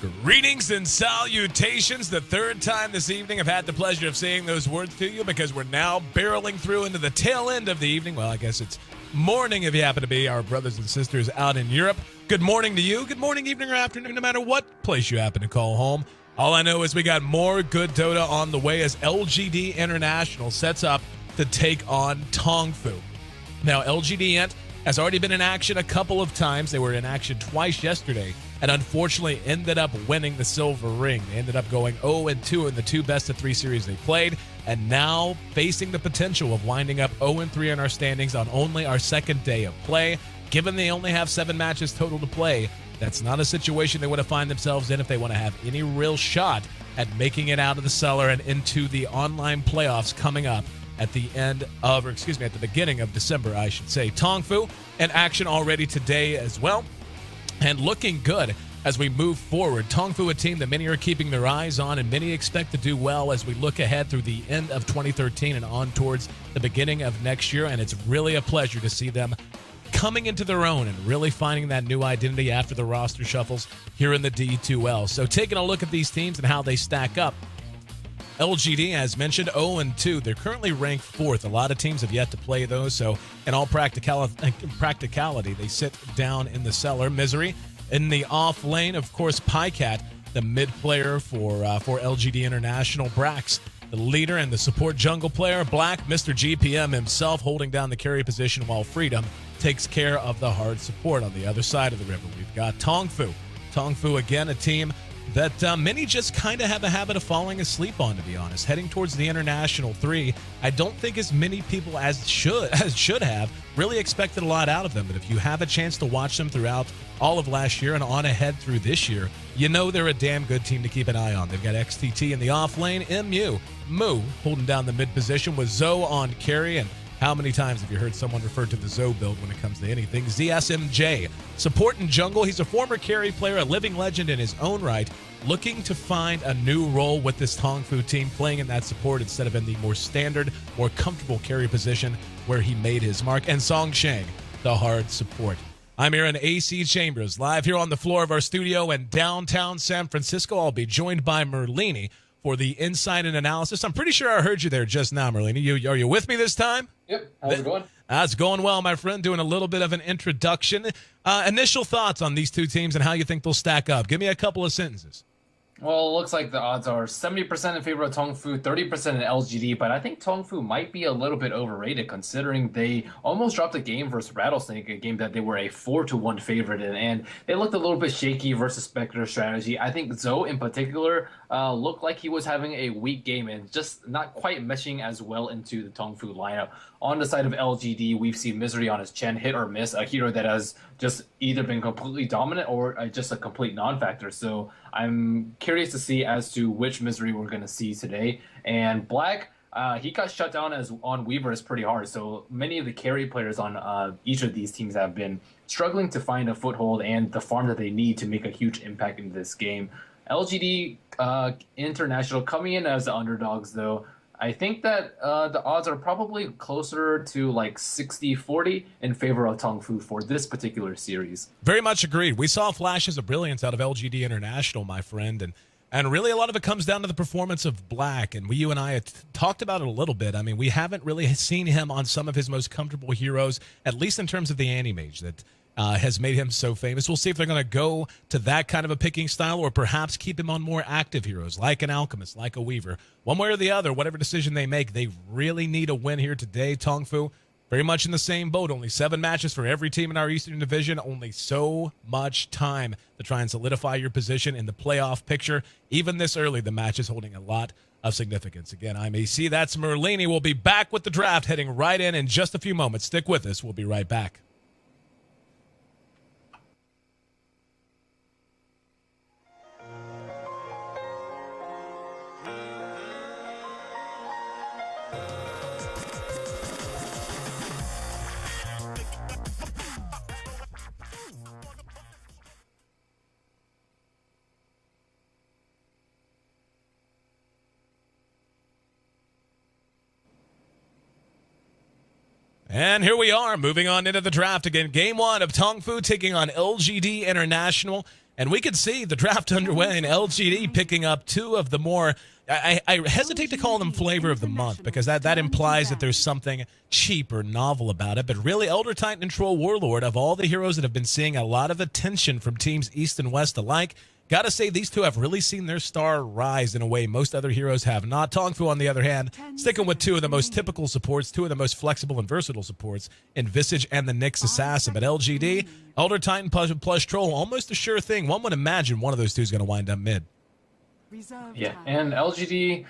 Greetings and salutations. The third time this evening I've had the pleasure of saying those words to you because we're now barreling through into the tail end of the evening. Well, I guess it's morning if you happen to be our brothers and sisters out in Europe. Good morning to you. Good morning, evening, or afternoon, no matter what place you happen to call home. All I know is we got more good Dota on the way as LGD International sets up to take on Tongfu. Now, LGD.int has already been in action a couple of times. They were in action twice yesterday and unfortunately ended up winning the silver ring. They ended up going 0-2 in the two best-of-3 series they played, and now facing the potential of winding up 0-3 in our standings on only our second day of play. Given they only have 7 matches total to play, that's not a situation they want to find themselves in if they want to have any real shot at making it out of the cellar and into the online playoffs coming up at the at the beginning of December, I should say. Tongfu in action already today as well, and looking good as we move forward. Tongfu, a team that many are keeping their eyes on and many expect to do well as we look ahead through the end of 2013 and on towards the beginning of next year, and it's really a pleasure to see them coming into their own and really finding that new identity after the roster shuffles here in the D2L. So taking a look at these teams and how they stack up, LGD, as mentioned, 0-2. They're currently ranked 4th. A lot of teams have yet to play those, so in all practicality, they sit down in the cellar. Misery in the off lane, of course, Pycat, the mid player for LGD International. Brax, the leader and the support jungle player. Black, Mr. GPM himself, holding down the carry position, while Freedom takes care of the hard support. On the other side of the river, we've got Tongfu. Tongfu, again, a team that many just kind of have a habit of falling asleep on, to be honest. Heading towards the International 3, I don't think as many people as should have really expected a lot out of them. But if you have a chance to watch them throughout all of last year and on ahead through this year, you know they're a damn good team to keep an eye on. They've got XTT in the off lane, Mu holding down the mid position with Zoe on carry, and how many times have you heard someone refer to the Zoe build when it comes to anything? ZSMJ, support in jungle. He's a former carry player, a living legend in his own right, looking to find a new role with this Tongfu team, playing in that support instead of in the more standard, more comfortable carry position where he made his mark. And Song Shang, the hard support. I'm here in AC Chambers, live here on the floor of our studio in downtown San Francisco. I'll be joined by Merlini for the insight and analysis. I'm pretty sure I heard you there just now, Merlini. Are you with me this time? Yep. How's it going? It's going well, my friend. Doing a little bit of an introduction. Initial thoughts on these two teams and how you think they'll stack up. Give me a couple of sentences. Well, it looks like the odds are 70% in favor of Tongfu, 30% in LGD, but I think Tongfu might be a little bit overrated considering they almost dropped a game versus Rattlesnake, a game that they were a 4-1 favorite in, and they looked a little bit shaky versus Spectre strategy. I think Zoe in particular looked like he was having a weak game and just not quite meshing as well into the Tongfu lineup. On the side of LGD, we've seen Misery on his Chen, hit or miss, a hero that has just either been completely dominant or just a complete non-factor. So I'm curious to see as to which Misery we're going to see today. And Black, he got shut down on Weavers pretty hard. So many of the carry players on each of these teams have been struggling to find a foothold and the farm that they need to make a huge impact in this game. LGD International coming in as the underdogs, though. I think that the odds are probably closer to like 60-40 in favor of Tongfu for this particular series. Very much agreed. We saw flashes of brilliance out of LGD International, my friend, and really a lot of it comes down to the performance of Black, and you and I had talked about it a little bit. I mean, we haven't really seen him on some of his most comfortable heroes, at least in terms of the anti-mage that has made him so famous. We'll see if they're going to go to that kind of a picking style or perhaps keep him on more active heroes like an Alchemist, like a Weaver. One way or the other, whatever decision they make, they really need a win here today. Tongfu, very much in the same boat. Only 7 matches for every team in our Eastern Division. Only so much time to try and solidify your position in the playoff picture. Even this early, the match is holding a lot of significance. Again, I'm AC. That's Merlini. We'll be back with the draft heading right in just a few moments. Stick with us. We'll be right back. And here we are, moving on into the draft again. Game 1 of Tongfu taking on LGD International. And we could see the draft underway and LGD picking up two of the more, I hesitate to call them flavor of the month because that implies that there's something cheap or novel about it. But really, Elder Titan and Troll Warlord, of all the heroes that have been seeing a lot of attention from teams East and West alike, got to say these two have really seen their star rise in a way most other heroes have not. Tongfu, on the other hand, sticking with two of the most typical supports, two of the most flexible and versatile supports in Visage and the Nyx Assassin. But LGD, Elder Titan plus Troll, almost a sure thing. One would imagine one of those two is going to wind up mid. Yeah, and LGD,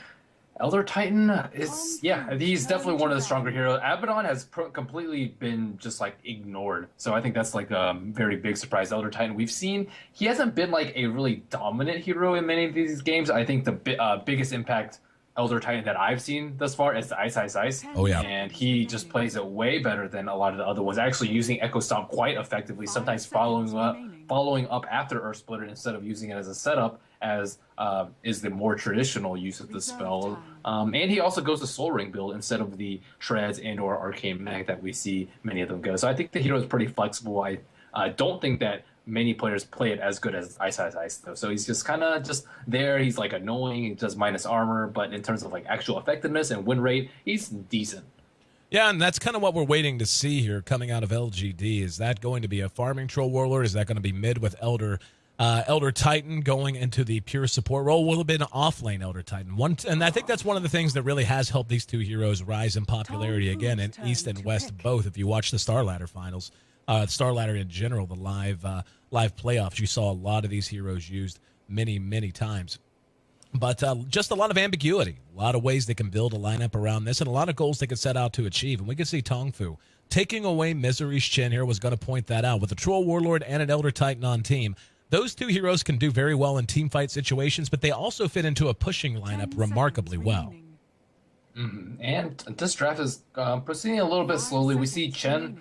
Elder Titan is, he's definitely one of the stronger heroes. Abaddon has completely been just like ignored. So I think that's like a very big surprise. Elder Titan, we've seen, he hasn't been like a really dominant hero in many of these games. I think the biggest impact Elder Titan that I've seen thus far is the Ice. Oh, yeah. And he just plays it way better than a lot of the other ones. Actually using Echo Stomp quite effectively, sometimes following up after Earth Splitter instead of using it as a setup, as is the more traditional use of the spell. And he also goes to Soul Ring build instead of the Shreds and or Arcane Mag that we see many of them go. So I think the hero is pretty flexible. I don't think that many players play it as good as Ice though. So he's just kind of just there. He's like annoying. He does minus armor, but in terms of like actual effectiveness and win rate, he's decent. Yeah, and that's kind of what we're waiting to see here coming out of LGD. Is that going to be a farming Troll Warlord? Is that going to be mid with Elder Titan going into the pure support role? Will it be an off-lane Elder Titan? And I think that's one of the things that really has helped these two heroes rise in popularity again in East and West both. If you watch the Star Ladder finals, Star Ladder in general, the live playoffs, you saw a lot of these heroes used many times. But just a lot of ambiguity, a lot of ways they can build a lineup around this, and a lot of goals they could set out to achieve. And we can see Tongfu taking away Misery's chin here was going to point that out. With a Troll Warlord and an Elder Titan on team, those two heroes can do very well in team fight situations, but they also fit into a pushing lineup remarkably well. And this draft is proceeding a little bit slowly. We see Chen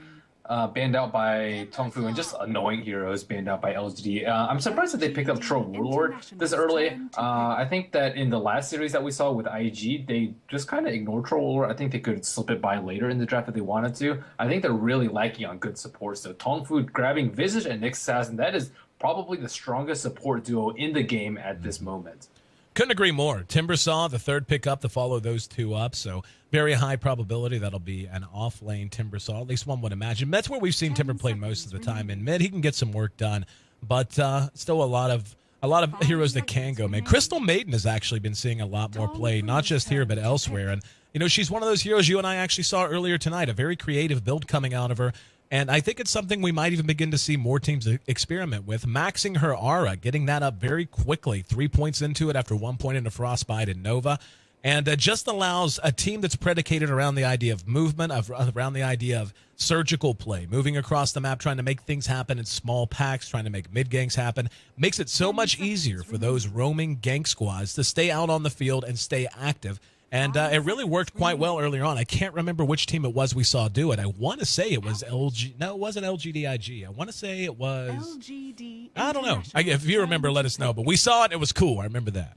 banned out by Tongfu and just annoying heroes banned out by LGD. I'm surprised that they picked up Troll Warlord this early. I think that in the last series that we saw with IG, they just kind of ignored Troll Warlord. I think they could slip it by later in the draft if they wanted to. I think they're really lacking on good support. So Tongfu grabbing Visage and Nyx Assassin, that is probably the strongest support duo in the game at this moment. Couldn't agree more. Timbersaw, the third pickup to follow those two up, so very high probability that'll be an off-lane Timbersaw, at least one would imagine. That's where we've seen Timber play most of the time. In mid, he can get some work done, but still a lot of heroes that can go mid. Crystal Maiden has actually been seeing a lot more play, not just here but elsewhere. And you know, she's one of those heroes you and I actually saw earlier tonight, a very creative build coming out of her. And I think it's something we might even begin to see more teams experiment with, maxing her aura, getting that up very quickly, 3 points into it after 1 point into Frostbite and Nova. And just allows a team that's predicated around the idea of movement, around the idea of surgical play, moving across the map, trying to make things happen in small packs, trying to make mid-ganks happen, makes it so much easier for those roaming gank squads to stay out on the field and stay active. And it really worked quite well earlier on. I can't remember which team it was we saw do it. I want to say it was LG. No, it wasn't LGD.int. I want to say it was LGD. I don't know. If you remember, let us know. But we saw it. It was cool. I remember that.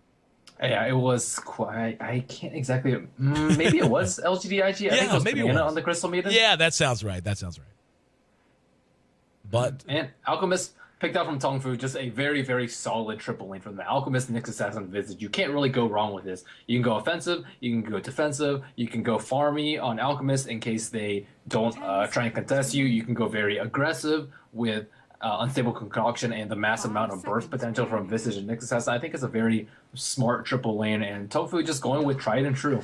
Yeah, it was quite. I can't exactly. Maybe it was LGD.int. I think it was maybe Banana on the Crystal Maiden. Yeah, that sounds right. But and Alchemist picked out from Tongfu, just a very solid triple lane from the Alchemist, Nyx Assassin, Visage. You can't really go wrong with this. You can go offensive, you can go defensive, you can go farmy on Alchemist in case they don't try and contest you. You can go very aggressive with Unstable Concoction and the massive amount of burst potential from Visage and Nyx Assassin. I think it's a very smart triple lane, and Tongfu just going with tried and true.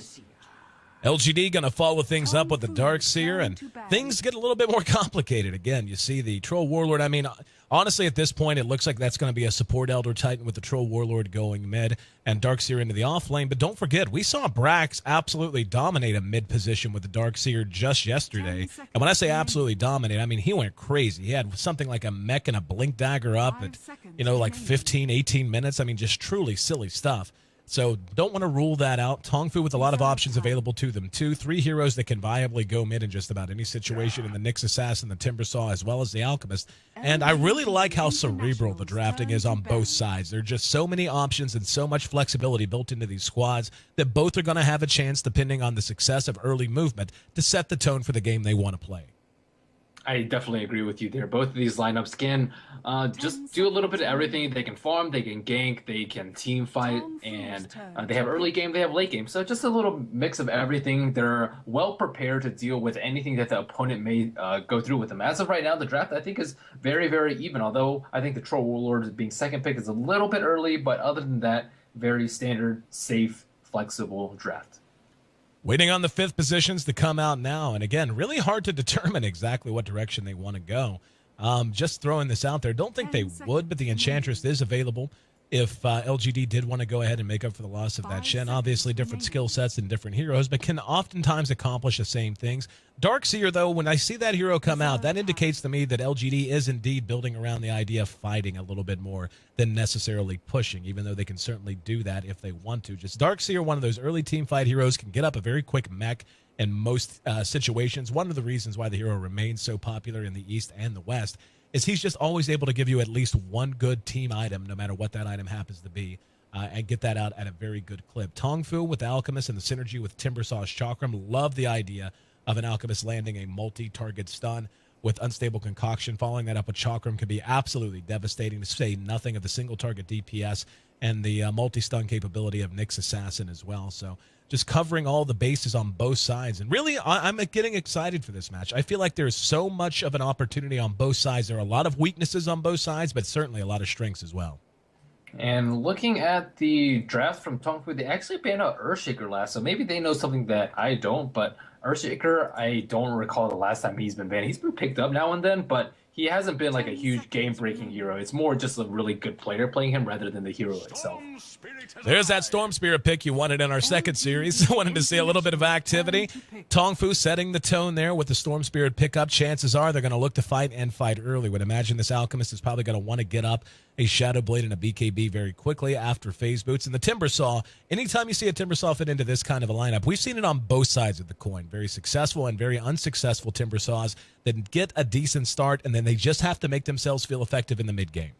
LGD going to follow things up with the Darkseer, and things get a little bit more complicated. Again, you see the Troll Warlord. I mean, honestly, at this point, it looks like that's going to be a support Elder Titan with the Troll Warlord going mid and Darkseer into the off lane. But don't forget, we saw Brax absolutely dominate a mid position with the Darkseer just yesterday. And when I say absolutely dominate, I mean he went crazy. He had something like a mech and a blink dagger up at, like 15, 18 minutes. I mean, just truly silly stuff. So don't want to rule that out. Tongfu with a lot of options available to them, too. 3 heroes that can viably go mid in just about any situation in the Nyx Assassin, the Timbersaw, as well as the Alchemist. And I really like how cerebral the drafting is on both sides. There are just so many options and so much flexibility built into these squads that both are going to have a chance, depending on the success of early movement, to set the tone for the game they want to play. I definitely agree with you there. Both of these lineups can just do a little bit of everything. They can farm, they can gank, they can team fight, and they have early game, they have late game. So just a little mix of everything. They're well prepared to deal with anything that the opponent may go through with them. As of right now, the draft I think is very, very even. Although I think the Troll Warlord being second pick is a little bit early, but other than that, very standard, safe, flexible draft. Waiting on the fifth positions to come out now. And again, really hard to determine exactly what direction they want to go. Just throwing this out there. Don't think they would, but the Enchantress is available if LGD did want to go ahead and make up for the loss of that Shen. Obviously, different skill sets and different heroes, but can oftentimes accomplish the same things. Darkseer, though, when I see that hero come out, that indicates to me that LGD is indeed building around the idea of fighting a little bit more than necessarily pushing, even though they can certainly do that if they want to. Just Darkseer, one of those early team fight heroes, can get up a very quick mech in most situations. One of the reasons why the hero remains so popular in the East and the West is he's just always able to give you at least one good team item, no matter what that item happens to be, and get that out at a very good clip. Tongfu with the Alchemist and the synergy with Timbersaw's Chakram. Love the idea of an Alchemist landing a multi-target stun with Unstable Concoction. Following that up with Chakram can be absolutely devastating, to say nothing of the single-target DPS and the multi-stun capability of Nyx Assassin as well. So just covering all the bases on both sides. And really, I'm getting excited for this match. I feel like there's so much of an opportunity on both sides. There are a lot of weaknesses on both sides, but certainly a lot of strengths as well. And looking at the draft from Tongfu, they actually banned out Earthshaker last, so maybe they know something that I don't, but Earthshaker, I don't recall the last time he's been banned. He's been picked up now and then, but he hasn't been like a huge game-breaking hero. It's more just a really good player playing him rather than the hero itself. There's that Storm Spirit pick you wanted in our second series. Wanted to see a little bit of activity. Tongfu setting the tone there with the Storm Spirit pickup. Chances are they're going to look to fight and fight early. Would imagine this Alchemist is probably going to want to get up a Shadow Blade and a BKB very quickly after Phase Boots. And the Timbersaw, anytime you see a Timbersaw fit into this kind of a lineup, we've seen it on both sides of the coin. Very successful and very unsuccessful Timbersaws that get a decent start, and then they just have to make themselves feel effective in the mid-game.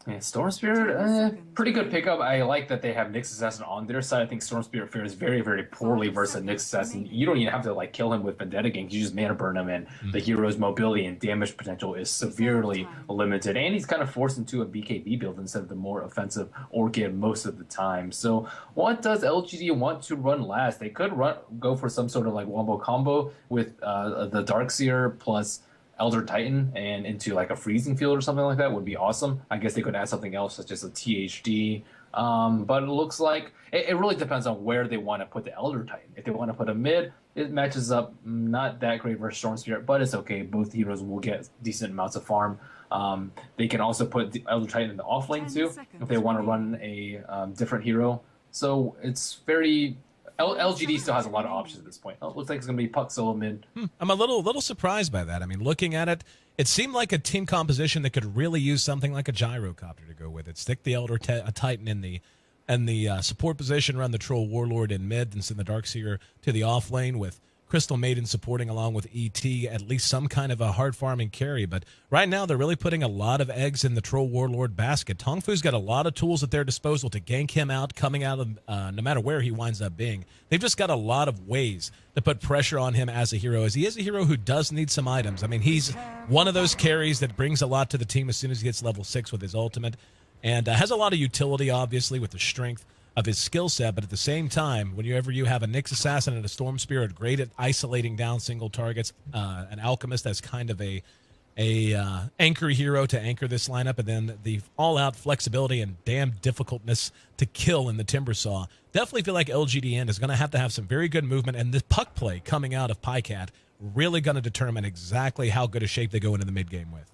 Yeah, Storm Spirit, pretty good pickup. I like that they have Nyx Assassin on their side. I think Storm Spirit fares very, very poorly versus Nyx Assassin. You don't even have to like kill him with Vendetta ganks. You just mana burn him, and the hero's mobility and damage potential is severely limited. And he's kind of forced into a BKB build instead of the more offensive Orchid most of the time. So what does LGD want to run last? They could go for some sort of like wombo combo with the Darkseer plus Elder Titan and into like a freezing field or something like that would be awesome. I guess they could add something else such as a THD. But it looks like it really depends on where they want to put the Elder Titan. If they want to put a mid, it matches up not that great versus Storm Spirit, but it's okay. Both heroes will get decent amounts of farm. They can also put the Elder Titan in the off lane too if they want to run a different hero. So it's very... LGD still has a lot of options at this point. It looks like it's going to be Puck solo mid. I'm a little surprised by that. I mean, looking at it, it seemed like a team composition that could really use something like a Gyrocopter to go with it. Stick the Elder Titan in the support position, run the Troll Warlord in mid, and send the Darkseer to the off lane with Crystal Maiden supporting along with ET, at least some kind of a hard farming carry. But right now, they're really putting a lot of eggs in the Troll Warlord basket. Tongfu's got a lot of tools at their disposal to gank him out, coming out of no matter where he winds up being. They've just got a lot of ways to put pressure on him as a hero, as he is a hero who does need some items. I mean, he's one of those carries that brings a lot to the team as soon as he gets level 6 with his ultimate, and has a lot of utility, obviously, with the strength of his skill set, but at the same time, whenever you have a Nyx Assassin and a Storm Spirit, great at isolating down single targets, an Alchemist that's kind of a anchor hero to anchor this lineup, and then the all-out flexibility and damn difficultness to kill in the Timbersaw. Definitely feel like LGD.int is going to have some very good movement, and the puck play coming out of PyCat really going to determine exactly how good a shape they go into the mid-game with.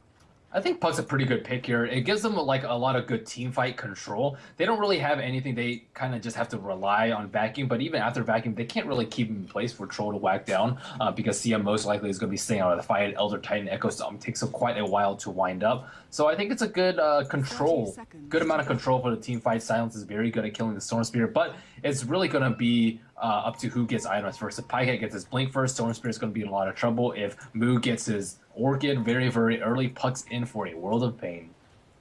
I think Puck's a pretty good pick here. It gives them like a lot of good team fight control. They don't really have anything. They kind of just have to rely on vacuum. But even after vacuum, they can't really keep him in place for Troll to whack down because CM most likely is going to be staying out of the fight. Elder Titan Echo Storm takes quite a while to wind up. So I think it's a good control, good amount of control for the team fight. Silence is very good at killing the Storm Spirit, but it's really going to be up to who gets items first. If Pycat gets his Blink first, Storm Spirit's going to be in a lot of trouble. If Moo gets his Orchid very, very early, Puck's in for a world of pain.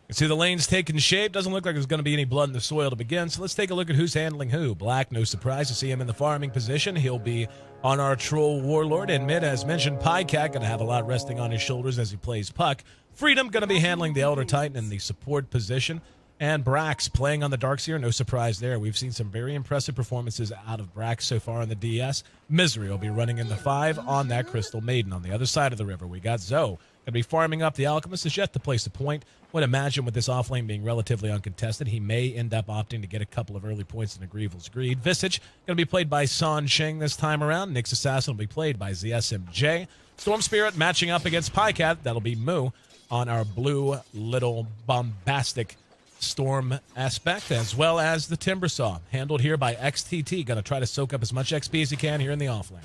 You see the lanes taking shape. Doesn't look like there's going to be any blood in the soil to begin. So let's take a look at who's handling who. Black, no surprise to see him in the farming position. He'll be on our Troll Warlord. And mid, as mentioned, Pycat going to have a lot resting on his shoulders as he plays Puck. Freedom going to be handling the Elder Titan in the support position. And Brax playing on the Darkseer. No surprise there. We've seen some very impressive performances out of Brax so far in the DS. Misery will be running in the 5 on that Crystal Maiden. On the other side of the river, we got Zoe. Going to be farming up. The Alchemist is yet to place a point. Would imagine with this off lane being relatively uncontested, he may end up opting to get a couple of early points in Agreeable's Greed. Visage going to be played by San Sheng this time around. Nyx Assassin will be played by ZSMJ. Storm Spirit matching up against Pycat. That'll be Moo on our blue little bombastic Storm aspect, as well as the Timbersaw, handled here by XTT. Going to try to soak up as much XP as he can here in the offlane.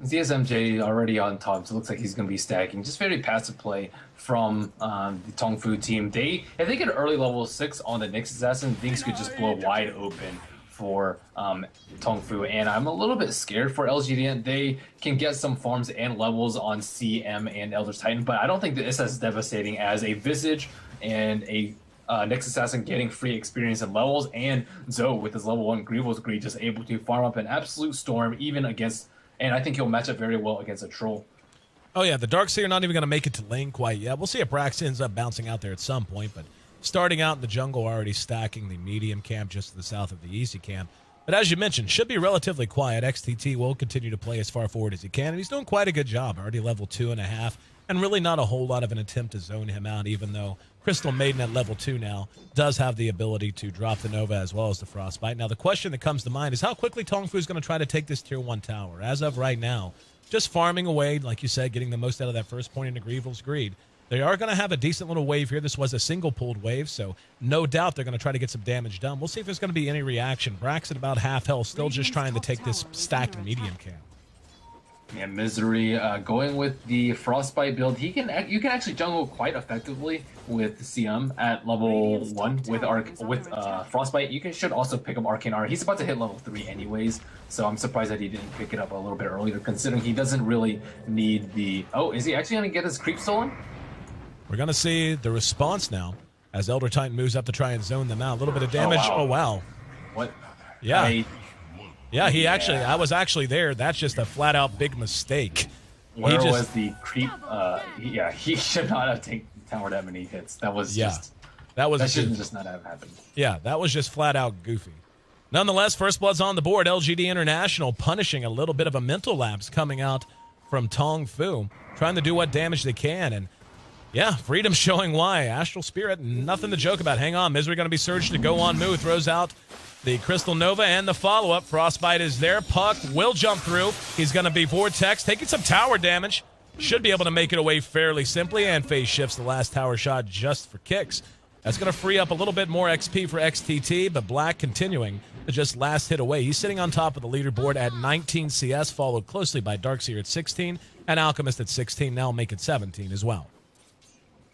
ZSMJ already on top, so it looks like he's going to be stacking. Just very passive play from the Tongfu team. If they get an early level 6 on the Nyx Assassin, things could just blow wide open for Tongfu, and I'm a little bit scared for LGD.int. They can get some farms and levels on CM and Elder's Titan, but I don't think that it's as devastating as a Visage and a Nyx Assassin getting free experience and levels, and Zoe with his level 1 Grievous Greed just able to farm up an absolute storm even against, and I think he'll match up very well against a Troll. Oh yeah, the Darkseer not even going to make it to lane quite yet. We'll see if Brax ends up bouncing out there at some point, but starting out in the jungle, already stacking the medium camp just to the south of the easy camp. But as you mentioned, should be relatively quiet. XTT will continue to play as far forward as he can, and he's doing quite a good job. Already level 2.5, and really not a whole lot of an attempt to zone him out, even though Crystal Maiden at level 2 now does have the ability to drop the Nova as well as the Frostbite. Now, the question that comes to mind is how quickly Tongfu is going to try to take this Tier 1 tower. As of right now, just farming away, like you said, getting the most out of that first point into Agreeable's Greed. They are going to have a decent little wave here. This was a single pulled wave, so no doubt they're going to try to get some damage done. We'll see if there's going to be any reaction. Brax at about half health, still just trying to take this stacked medium camp. Yeah, Misery going with the Frostbite build. You can actually jungle quite effectively with CM at level 1 with Frostbite. You should also pick up Arcane Aura. He's about to hit level 3 anyways, so I'm surprised that he didn't pick it up a little bit earlier, considering he doesn't really need the... Oh, is he actually going to get his creep stolen? We're going to see the response now as Elder Titan moves up to try and zone them out. A little bit of damage. Oh, wow. What? Yeah. Yeah, I was actually there. That's just a flat-out big mistake. Where was the creep? He should not have taken tower that many hits. That shouldn't just not have happened. Yeah, that was just flat-out goofy. Nonetheless, first blood's on the board. LGD International punishing a little bit of a mental lapse coming out from Tongfu, trying to do what damage they can, and yeah, Freedom showing why. Astral Spirit, nothing to joke about. Hang on, Misery going to be surged to go on Moo, throws out the Crystal Nova and the follow-up. Frostbite is there. Puck will jump through. He's going to be Vortex, taking some tower damage. Should be able to make it away fairly simply, and phase shifts the last tower shot just for kicks. That's going to free up a little bit more XP for XTT, but Black continuing to just last hit away. He's sitting on top of the leaderboard at 19 CS, followed closely by Darkseer at 16, and Alchemist at 16, now make it 17 as well.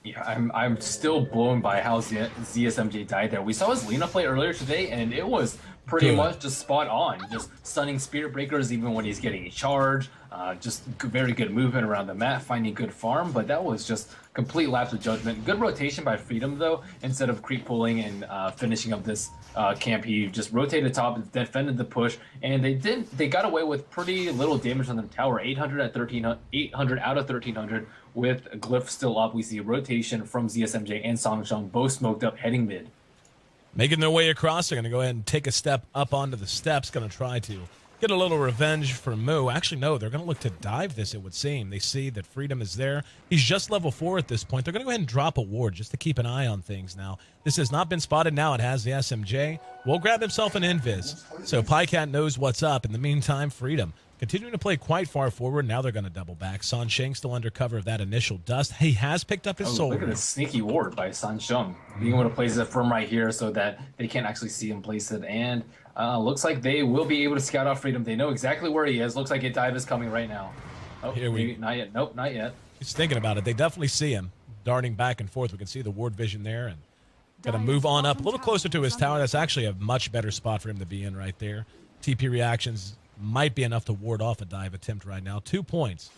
Yeah, I'm still blown by how ZSMJ died there. We saw his Lina play earlier today, and it was pretty much just spot on. Just stunning Spirit Breakers even when he's getting a charge. Just very good movement around the map, finding good farm, but that was just complete lapse of judgment. Good rotation by Freedom, though. Instead of creep pulling and finishing up this camp, he just rotated top, defended the push, and they got away with pretty little damage on the tower. 800 out of 1300 with Glyph still up. We see rotation from ZSMJ and Songsheng both smoked up heading mid. Making their way across, they're going to go ahead and take a step up onto the steps, going to try to get a little revenge for Moo. Actually, no, they're going to look to dive this, it would seem. They see that Freedom is there. He's just level 4 at this point. They're going to go ahead and drop a ward just to keep an eye on things now. This has not been spotted now. It has the SMJ. Will grab himself an invis. So Pycat knows what's up. In the meantime, Freedom continuing to play quite far forward. Now they're going to double back. San Sheng still under cover of that initial dust. He has picked up his soul. Look at this sneaky ward by San Sheng. Being able to place it from right here so that they can't actually see him place it. And looks like they will be able to scout out Freedom. They know exactly where he is. Looks like a dive is coming right now. Oh, not yet. Nope, not yet. He's thinking about it. They definitely see him darting back and forth. We can see the ward vision there. And got to move on up a little closer to his tower. That's actually a much better spot for him to be in right there. TP reactions might be enough to ward off a dive attempt right now. 2 points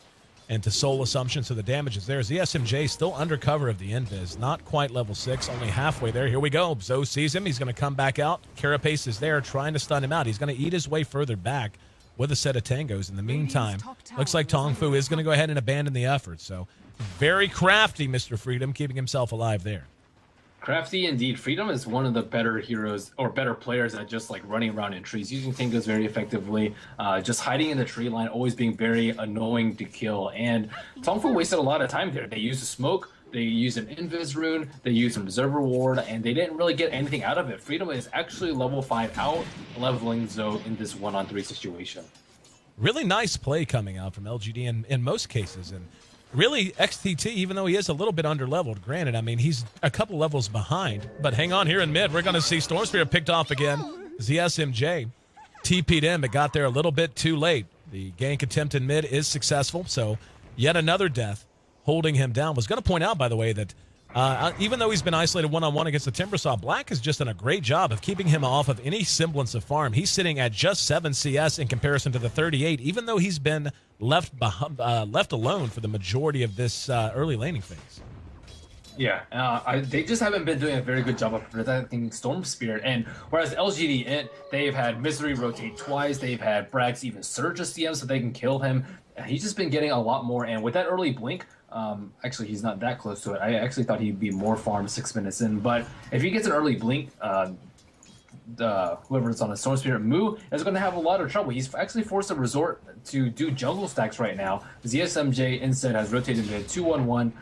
into Soul Assumption, so the damage is there. ZSMJ still under cover of the Invis, not quite level 6, only halfway there. Here we go. Zoe sees him. He's going to come back out. Carapace is there trying to stun him out. He's going to eat his way further back with a set of tangos. In the meantime, looks like Tongfu is going to go ahead and abandon the effort. So very crafty, Mr. Freedom, keeping himself alive there. Crafty indeed. Freedom is one of the better heroes or better players at just like running around in trees, using tangos very effectively, just hiding in the tree line, always being very annoying to kill. And Tongfu wasted a lot of time there. They used a smoke, they used an invis rune, they used an observer ward, and they didn't really get anything out of it. Freedom is actually level 5 out, leveling Zoe in this 1-on-3 situation. Really nice play coming out from LGD in most cases. And really, XTT, even though he is a little bit under-leveled, granted, I mean, he's a couple levels behind. But hang on, here in mid, we're going to see Storm Spirit picked off again. ZSMJ TP'd in, but got there a little bit too late. The gank attempt in mid is successful, so yet another death holding him down. Was going to point out, by the way, that even though he's been isolated one-on-one against the Timbersaw, Black has just done a great job of keeping him off of any semblance of farm. He's sitting at just 7 CS in comparison to the 38, even though he's been left alone for the majority of this early laning phase. Yeah, they just haven't been doing a very good job of protecting Storm Spirit. And whereas LGD.int, they've had Misery rotate twice, they've had Brax even surge a CM so they can kill him. He's just been getting a lot more. And with that early blink, actually he's not that close to it. I actually thought he'd be more farm 6 minutes in. But if he gets an early blink, whoever's on a Storm Spirit Mu is going to have a lot of trouble. He's actually forced to resort to do jungle stacks right now. ZSMJ instead has rotated to 2-1-1.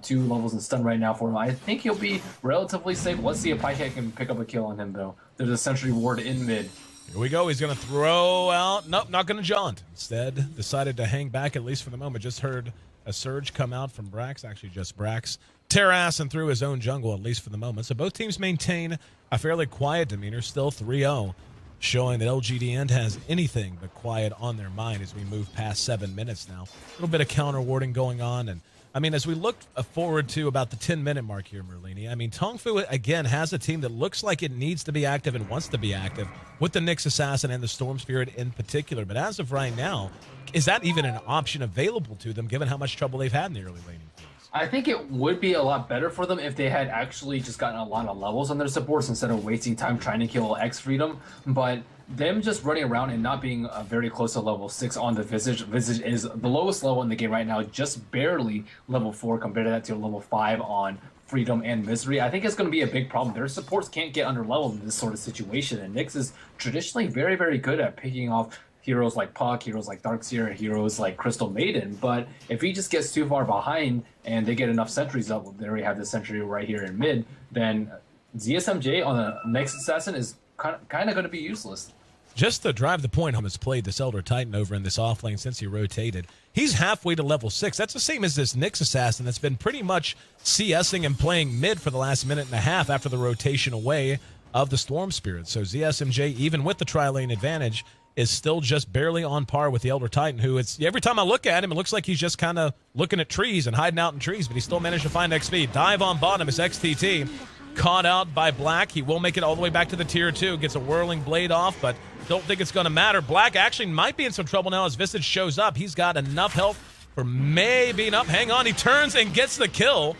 2 levels in stun right now for him. I think he'll be relatively safe. Let's see if Pycat can pick up a kill on him, though. There's a sentry ward in mid. Here we go. He's going to throw out. Nope, not going to jaunt. Instead, decided to hang back, at least for the moment. Just heard a surge come out from Brax. Actually, just Brax. Terrassing through his own jungle, at least for the moment. So both teams maintain a fairly quiet demeanor. Still 3-0, showing that LGD.int has anything but quiet on their mind as we move past 7 minutes now. A little bit of counter warding going on. And I mean, as we look forward to about the 10-minute mark here, Merlini, I mean, Tongfu, again, has a team that looks like it needs to be active and wants to be active with the Nyx Assassin and the Storm Spirit in particular. But as of right now, is that even an option available to them, given how much trouble they've had in the early laning phase? I think it would be a lot better for them if they had actually just gotten a lot of levels on their supports instead of wasting time trying to kill X Freedom. But them just running around and not being very close to level 6 on the Visage. Visage is the lowest level in the game right now, just barely level 4 compared to that to level 5 on Freedom and Misery. I think it's going to be a big problem. Their supports can't get under leveled in this sort of situation, and Nyx is traditionally very, very good at picking off heroes like Puck, heroes like Darkseer, heroes like Crystal Maiden. But if he just gets too far behind and they get enough sentries up, there we have the sentry right here in mid, then ZSMJ on the Nyx Assassin is kind of going to be useless. Just to drive the point home has played this Elder Titan over in this offlane since he rotated. He's halfway to level 6. That's the same as this Nyx Assassin that's been pretty much CSing and playing mid for the last minute and a half after the rotation away of the Storm Spirit. So ZSMJ, even with the tri-lane advantage, is still just barely on par with the Elder Titan, who it's every time I look at him, it looks like he's just kind of looking at trees and hiding out in trees, but he still managed to find XP. Dive on bottom is XTT. Caught out by Black. He will make it all the way back to the tier 2. Gets a whirling blade off, but don't think it's going to matter. Black actually might be in some trouble now as Visage shows up. He's got enough health for maybe enough. Hang on. He turns and gets the kill.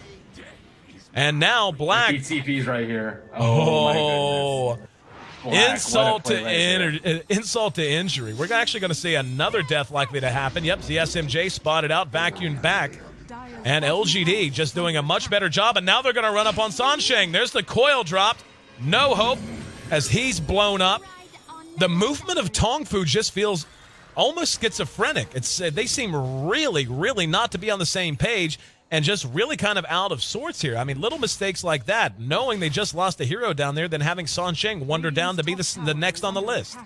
And now Black. TP's right here. Oh, my goodness. Black, insult to injury. We're actually going to see another death likely to happen. Yep, the SMJ spotted out, vacuumed back. And LGD just doing a much better job. And now they're going to run up on Sansheng. There's the coil dropped. No hope as he's blown up. The movement of Tongfu just feels almost schizophrenic. They seem really, really not to be on the same page and just really kind of out of sorts here. I mean, little mistakes like that, knowing they just lost a hero down there, then having Sansheng wander down to be the next on the list.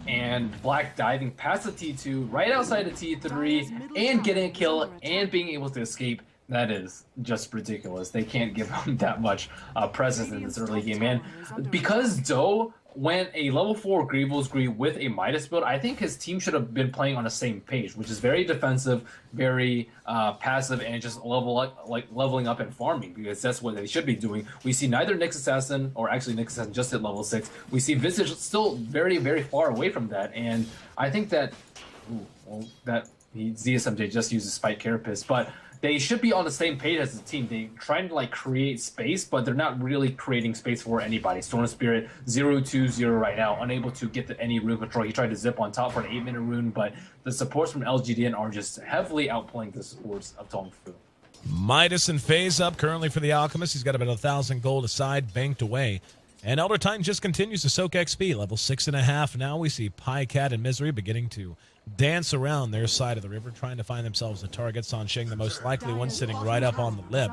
And Black diving past the T2, right outside the T3, and getting a kill, and being able to escape. That is just ridiculous. They can't give him that much presence in this early game. And because Doe went a level 4 Grievous Greed with a Midas build, I think his team should have been playing on the same page, which is very defensive, very passive, and just leveling up and farming, because that's what they should be doing. We see neither Nyx Assassin, or actually Nyx Assassin just hit level 6. We see Visage still very, very far away from that, and I think that ZSMJ just uses Spike Carapace, but they should be on the same page as the team. They're trying to like create space, but they're not really creating space for anybody. Storm Spirit 0-2-0 right now, unable to get any rune control. He tried to zip on top for an 8-minute rune, but the supports from LGDN are just heavily outplaying the supports of Tongfu. Midas and FaZe up currently for the Alchemist. He's got about 1,000 gold aside, banked away. And Elder Titan just continues to soak XP, level 6.5. Now we see Pycat and Misery beginning to dance around their side of the river, trying to find themselves a target. Sansheng, the most likely one, sitting right up on the lip.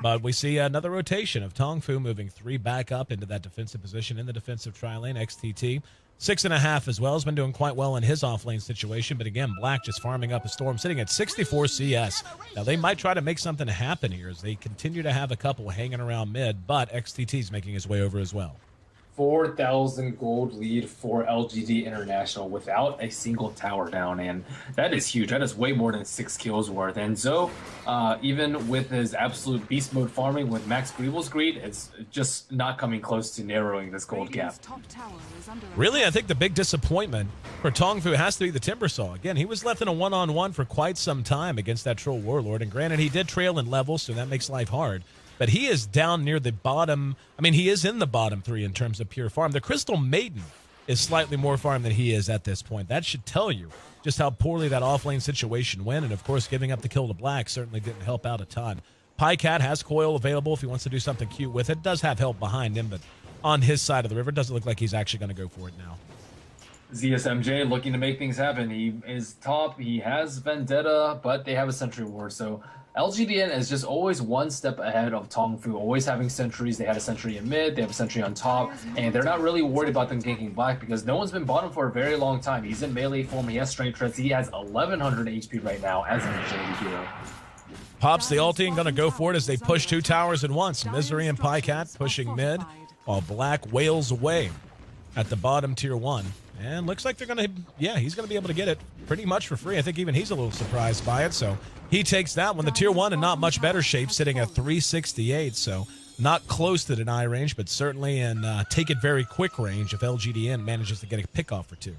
But we see another rotation of Tongfu moving 3 back up into that defensive position in the defensive tri-lane. XTT 6.5 as well, has been doing quite well in his off-lane situation. But again, Black just farming up a storm, sitting at 64 CS. Now they might try to make something happen here as they continue to have a couple hanging around mid, but XTT's making his way over as well. 4,000 gold lead for LGD International without a single tower down, and that is huge. That is way more than 6 kills worth. And Zoe, even with his absolute beast mode farming with Max Greevil's Greed, it's just not coming close to narrowing this gold gap. Really, I think the big disappointment for Tongfu has to be the Timbersaw. Again, he was left in a one-on-one for quite some time against that Troll Warlord, and granted, he did trail in level, so that makes life hard. But he is down near the bottom. I mean, he is in the bottom 3 in terms of pure farm. The Crystal Maiden is slightly more farm than he is at this point. That should tell you just how poorly that off-lane situation went. And, of course, giving up the kill to Black certainly didn't help out a ton. Pycat has Coil available if he wants to do something cute with it. Does have help behind him, but on his side of the river, doesn't look like he's actually going to go for it now. ZSMJ looking to make things happen. He is top. He has Vendetta, but they have a Sentry Ward. So LGDN is just always one step ahead of Tongfu, always having sentries. They had a sentry in mid, they have a sentry on top, and they're not really worried about them ganking Black because no one's been bottom for a very long time. He's in melee form, he has strength threats, he has 1,100 HP right now as an agility hero. Pops the ulti and going to go for it as they push 2 towers at once. Misery and Pycat pushing mid while Black wails away at the bottom tier 1. And looks like they're going to, yeah, he's going to be able to get it pretty much for free. I think even he's a little surprised by it. So he takes that one. The tier 1 in not much better shape, sitting at 368. So not close to deny range, but certainly in take it very quick range if LGDN manages to get a pick off or 2.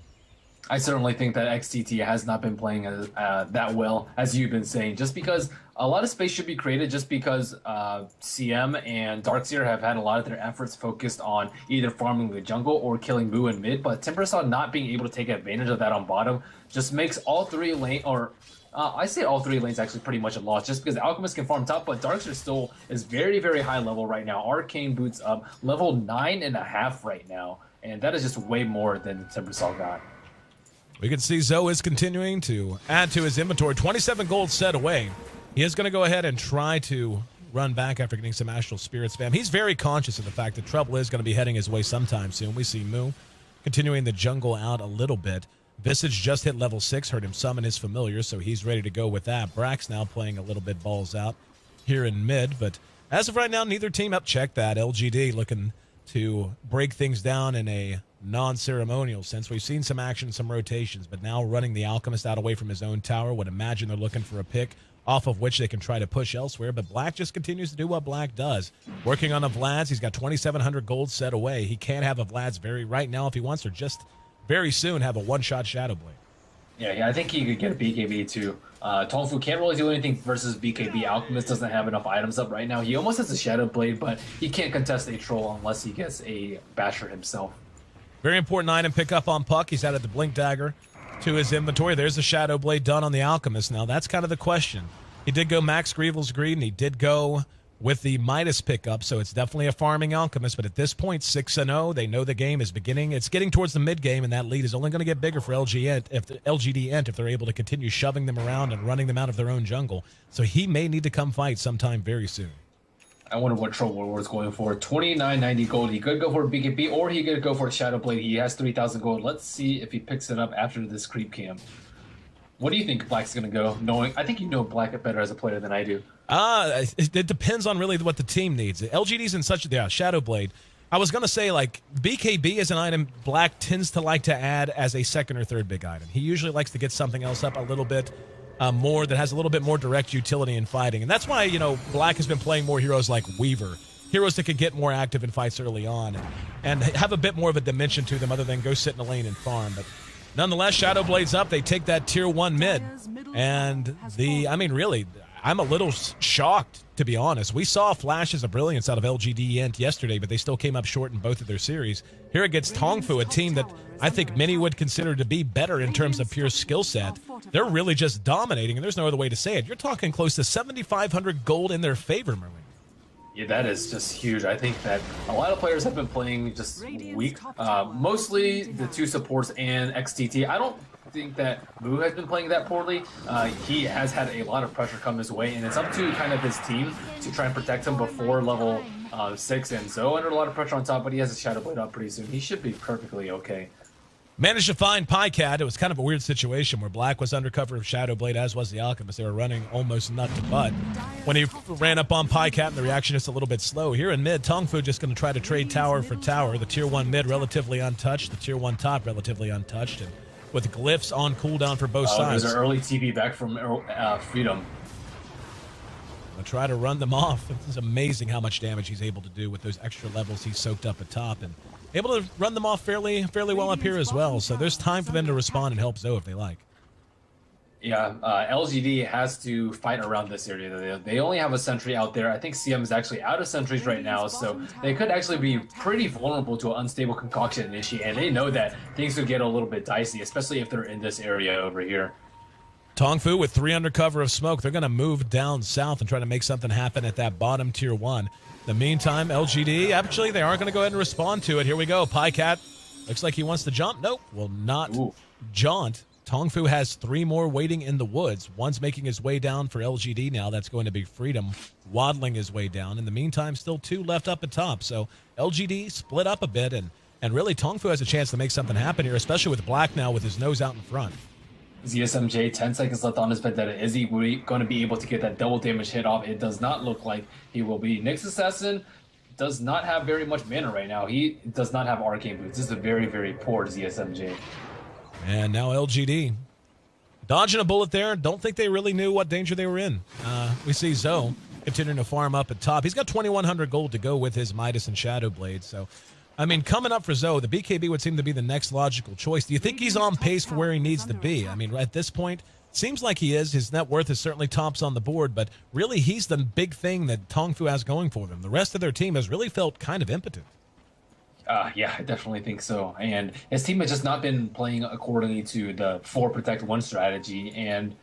I certainly think that XTT has not been playing that well, as you've been saying, just because a lot of space should be created just because CM and Darkseer have had a lot of their efforts focused on either farming the jungle or killing Moo in mid, but Timbersaw not being able to take advantage of that on bottom just makes all 3 lane, or I say all 3 lanes actually pretty much a loss just because Alchemist can farm top, but Darkseer still is very, very high level right now. Arcane boots up, level 9.5 right now, and that is just way more than Timbersaw got. We can see Zoe is continuing to add to his inventory. 27 gold set away. He is going to go ahead and try to run back after getting some Astral Spirit spam. He's very conscious of the fact that trouble is going to be heading his way sometime soon. We see Moo continuing the jungle out a little bit. Visage just hit level 6, heard him summon his familiar, so he's ready to go with that. Brax now playing a little bit balls out here in mid, but as of right now, neither team up. Check that. LGD looking to break things down in a non-ceremonial sense. We've seen some action, some rotations, but now running the Alchemist out away from his own tower. Would imagine they're looking for a pick off of which they can try to push elsewhere, but Black just continues to do what Black does. Working on a Vlad's. He's got 2,700 gold set away. He can't have a Vlad's right now if he wants, or just very soon have a one-shot Shadow Blade. Yeah, I think he could get a BKB too. Tongfu can't really do anything versus BKB. Alchemist doesn't have enough items up right now. He almost has a Shadow Blade, but he can't contest a troll unless he gets a Basher himself. Very important item pick up on Puck. He's added the Blink Dagger to his inventory. There's the Shadow Blade done on the Alchemist. Now, that's kind of the question. He did go Max Greevil's Greed, and he did go with the Midas pickup, so it's definitely a farming Alchemist. But at this point, 6-0, they know the game is beginning. It's getting towards the mid-game, and that lead is only going to get bigger for LGD.int if they're able to continue shoving them around and running them out of their own jungle. So he may need to come fight sometime very soon. I wonder what Troll Warlord's going for. 2990 gold. He could go for a BKB, or he could go for a Shadow Blade. He has 3,000 gold. Let's see if he picks it up after this creep cam. What do you think Black's going to go? I think you know Black better as a player than I do. It depends on really what the team needs. LGD's in such a Shadow Blade. I was going to say, like, BKB is an item Black tends to like to add as a second or third big item. He usually likes to get something else up a little bit more that has a little bit more direct utility in fighting. And that's why, you know, Black has been playing more heroes like Weaver, heroes that could get more active in fights early on and have a bit more of a dimension to them other than go sit in a lane and farm. But Nonetheless, Shadow Blade's up. They take that tier 1 mid. And really, I'm a little shocked, to be honest. We saw flashes of brilliance out of LGD.int yesterday, but they still came up short in both of their series. Here against Tongfu, a team that I think many would consider to be better in terms of pure skill set. They're really just dominating, and there's no other way to say it. You're talking close to 7,500 gold in their favor, Merwin. Yeah, that is just huge. I think that a lot of players have been playing just weak. Mostly the two supports and XTT. I don't think that Mu has been playing that poorly. He has had a lot of pressure come his way, and it's up to kind of his team to try and protect him before level 6. And Zoe under a lot of pressure on top, but he has a Shadow Blade up pretty soon. He should be perfectly okay. Managed to find PyCat. It was kind of a weird situation where Black was under cover of Shadow Blade, as was the Alchemist. They were running almost nut to butt. When he ran up on PyCat, the reaction is a little bit slow. Here in mid, Tongfu just going to try to trade tower for tower. The tier 1 mid relatively untouched, the tier 1 top relatively untouched, and with glyphs on cooldown for both sides. There's an early TP back from Freedom. I'll try to run them off. It's amazing how much damage he's able to do with those extra levels he's soaked up at top, and able to run them off fairly well up here as well. So there's time for them to respond and help Zoe if they like. Yeah, LGD has to fight around this area. They only have a sentry out there. I think CM is actually out of sentries right now, so they could actually be pretty vulnerable to an unstable concoction initiate, and they know that things could get a little bit dicey, especially if they're in this area over here. Tongfu with 3 under cover of smoke. They're going to move down south and try to make something happen at that bottom tier 1. In the meantime, LGD, actually, they aren't going to go ahead and respond to it. Here we go. PyCat looks like he wants to jump. Nope, will not jaunt. Tongfu has 3 more waiting in the woods. One's making his way down for LGD now. That's going to be Freedom waddling his way down. In the meantime, still 2 left up at top. So LGD split up a bit, and really Tongfu has a chance to make something happen here, especially with Black now with his nose out in front. ZSMJ, 10 seconds left on his vendetta. Is he going to be able to get that double damage hit off? It does not look like he will be. Nyx Assassin does not have very much mana right now. He does not have arcane boots. This is a very, very poor ZSMJ. And now LGD dodging a bullet there. Don't think they really knew what danger they were in. We see Zoe continuing to farm up at top. He's got 2,100 gold to go with his Midas and Shadow Blade. So, I mean, coming up for Zoe, the BKB would seem to be the next logical choice. Do you think he's on pace for where he needs to be? I mean, at this point, seems like he is. His net worth is certainly tops on the board, but really he's the big thing that Tongfu has going for them. The rest of their team has really felt kind of impotent. Yeah, I definitely think so. And his team has just not been playing accordingly to the 4 protect 1 strategy. And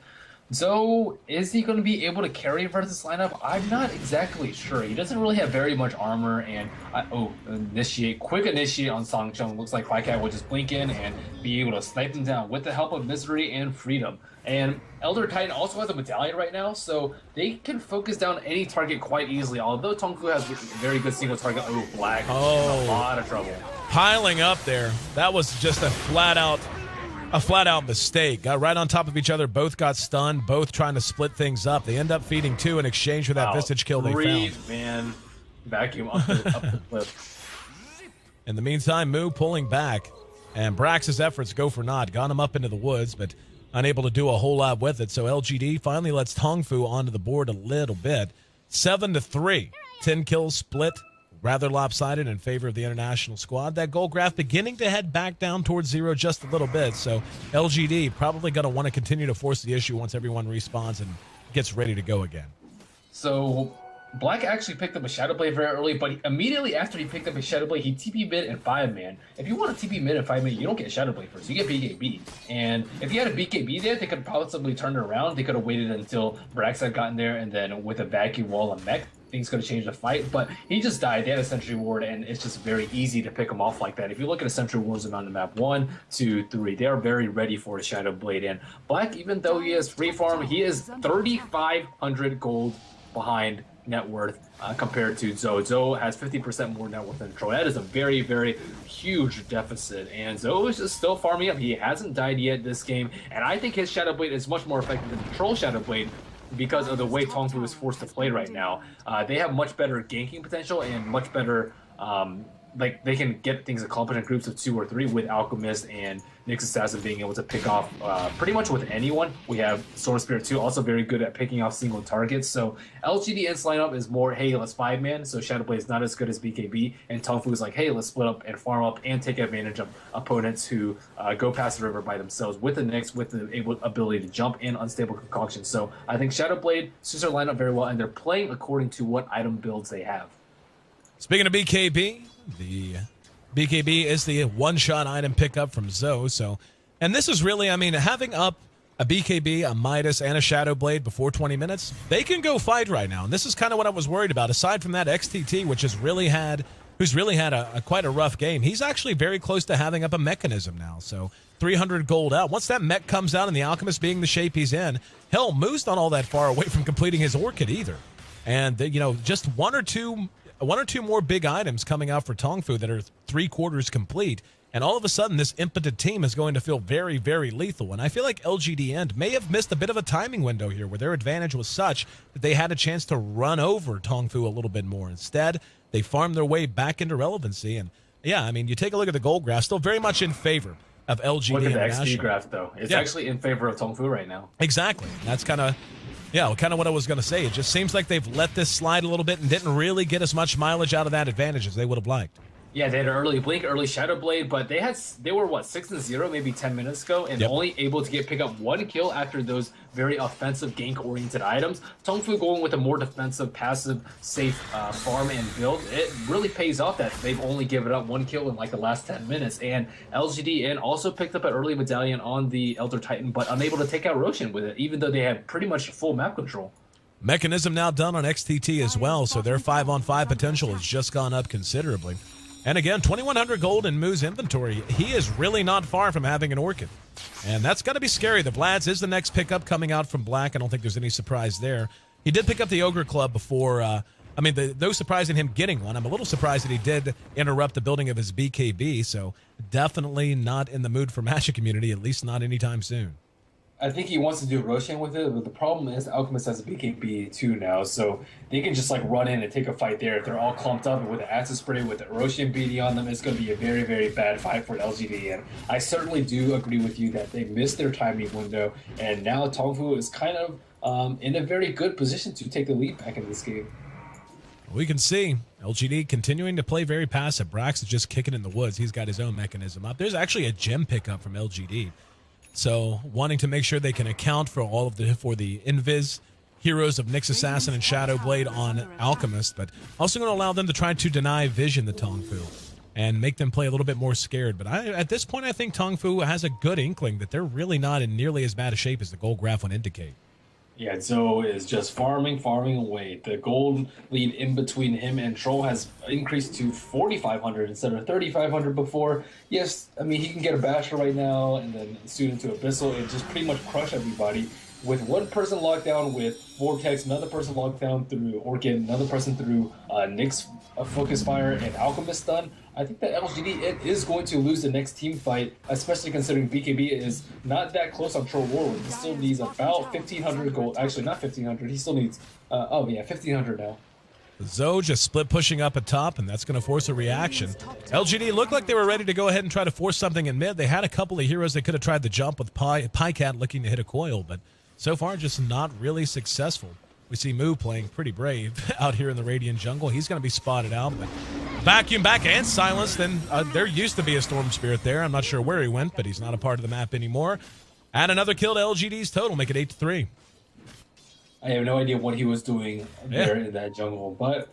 so is he going to be able to carry versus lineup? I'm not exactly sure. He doesn't really have very much armor. And quick initiate on Sangcheng. Looks like PyCat will just blink in and be able to snipe him down with the help of Misery and Freedom. And Elder Titan also has a medallion right now, so they can focus down any target quite easily. Although Tongfu has a very good single target. Oh, Black. Oh, in a lot of trouble. Piling up there. That was just a flat out mistake. Got right on top of each other. Both got stunned. Both trying to split things up. They end up feeding 2 in exchange for that Visage kill they found. Man, vacuum up the cliff. In the meantime, Mu pulling back, and Brax's efforts go for naught. Got him up into the woods, but unable to do a whole lot with it. So LGD finally lets Tongfu onto the board a little bit. 7-3. 10 kills split. Rather lopsided in favor of the international squad. That goal graph beginning to head back down towards 0 just a little bit. So LGD probably going to want to continue to force the issue once everyone respawns and gets ready to go again. So Black actually picked up a Shadow Blade very early, but immediately after he picked up his Shadow Blade, he TP mid and 5-man. If you want to TP mid and 5-man, you don't get Shadow Blade first. You get BKB. And if he had a BKB there, they could possibly turn it around. They could have waited until Brax had gotten there, and then with a vacuum wall and mech, things could have changed the fight. But he just died. They had a Sentry Ward, and it's just very easy to pick him off like that. If you look at a Sentry Wards around the map, 1, 2, 3, they are very ready for a Shadow Blade. And Black, even though he has free farm, he is 3,500 gold behind net worth compared to Zoe. Zoe has 50% more net worth than Troy. That is a very, very huge deficit, and Zoe is just still farming up. He hasn't died yet this game, and I think his Shadow Blade is much more effective than the Troll Shadow Blade because of the way Tongfu is forced to play right now. They have much better ganking potential and much better like they can get things accomplished in groups of 2 or 3 with Alchemist and Nyx Assassin being able to pick off pretty much with anyone. We have Sword Spirit 2 also very good at picking off single targets. So LGDN's lineup is more, hey, let's 5-man. So Shadowblade is not as good as BKB, and Tongfu is like, hey, let's split up and farm up and take advantage of opponents who go past the river by themselves with the Nyx, with the ability to jump in unstable concoction. So I think Shadowblade suits their lineup very well, and they're playing according to what item builds they have. Speaking of BKB, the BKB is the one-shot item pickup from Zoe. So, and this is really, I mean, having up a BKB, a Midas, and a Shadowblade before 20 minutes, they can go fight right now. And this is kind of what I was worried about. Aside from that XTT, which has really had, who's really had a quite a rough game, he's actually very close to having up a mechanism now. So 300 gold out. Once that mech comes out and the Alchemist being the shape he's in, hell, Moo's not all that far away from completing his Orchid either. And, you know, just one or two more big items coming out for Tongfu that are 3/4 complete, and all of a sudden this impotent team is going to feel very, very lethal. And I feel like LGD.int may have missed a bit of a timing window here where their advantage was such that they had a chance to run over Tongfu a little bit more. Instead, they farmed their way back into relevancy. And yeah, I mean, you take a look at the gold graph, still very much in favor of LGD. Look at the XP graph, though. It's actually in favor of Tongfu right now. Exactly. That's kind of... yeah, kind of what I was going to say. It just seems like they've let this slide a little bit and didn't really get as much mileage out of that advantage as they would have liked. Yeah, they had an early Blink, early Shadowblade, but they were, what, 6-0 maybe 10 minutes ago, and only able to pick up 1 kill after those very offensive gank-oriented items. Tongfu going with a more defensive, passive, safe farm and build, it really pays off that they've only given up 1 kill in like the last 10 minutes. And LGDN also picked up an early medallion on the Elder Titan, but unable to take out Roshan with it, even though they had pretty much full map control. Mechanism now done on XTT as well, so their 5-on-5 potential has just gone up considerably. And again, 2,100 gold in Moo's inventory. He is really not far from having an Orchid. And that's got to be scary. The Vlad's is the next pickup coming out from Black. I don't think there's any surprise there. He did pick up the Ogre Club before, no surprise in him getting one. I'm a little surprised that he did interrupt the building of his BKB, so definitely not in the mood for Magic Community, at least not anytime soon. I think he wants to do Roshan with it, but the problem is Alchemist has a BKB too now, so they can just like run in and take a fight there. If they're all clumped up with the acid spray with the Roshan BD on them, it's going to be a very, very bad fight for LGD. And I certainly do agree with you that they missed their timing window, and now Tongfu is kind of in a very good position to take the lead back in this game. We can see LGD continuing to play very passive. Brax is just kicking in the woods. He's got his own mechanism up. There's actually a gem pickup from LGD. So wanting to make sure they can account for all of the invis heroes of Nyx Assassin and Shadowblade on Alchemist, but also going to allow them to try to deny vision to Tongfu and make them play a little bit more scared. But at this point, I think Tongfu has a good inkling that they're really not in nearly as bad a shape as the gold graph would indicate. Yeah, Zoe is just farming away. The gold lead in between him and Troll has increased to 4,500 instead of 3,500 before. Yes, I mean, he can get a Basher right now and then suit into Abyssal and just pretty much crush everybody. With one person locked down with Vortex, another person locked down through Orchid, another person through Nyx Focus Fire and Alchemist stun, I think that LGD is going to lose the next team fight, especially considering BKB is not that close on Troll Warlord. He still needs about 1,500 gold. Actually, not 1,500. He still needs, 1,500 now. Zoe just split pushing up at top, and that's going to force a reaction. LGD looked like they were ready to go ahead and try to force something in mid. They had a couple of heroes that could have tried the jump with Pycat looking to hit a coil, but so far just not really successful. We see Moo playing pretty brave out here in the Radiant jungle. He's going to be spotted out, but vacuum back and silenced. Then there used to be a Storm Spirit there. I'm not sure where he went, but he's not a part of the map anymore. Add another kill to LGD's total, make it 8-3. I have no idea what he was doing there in that jungle, but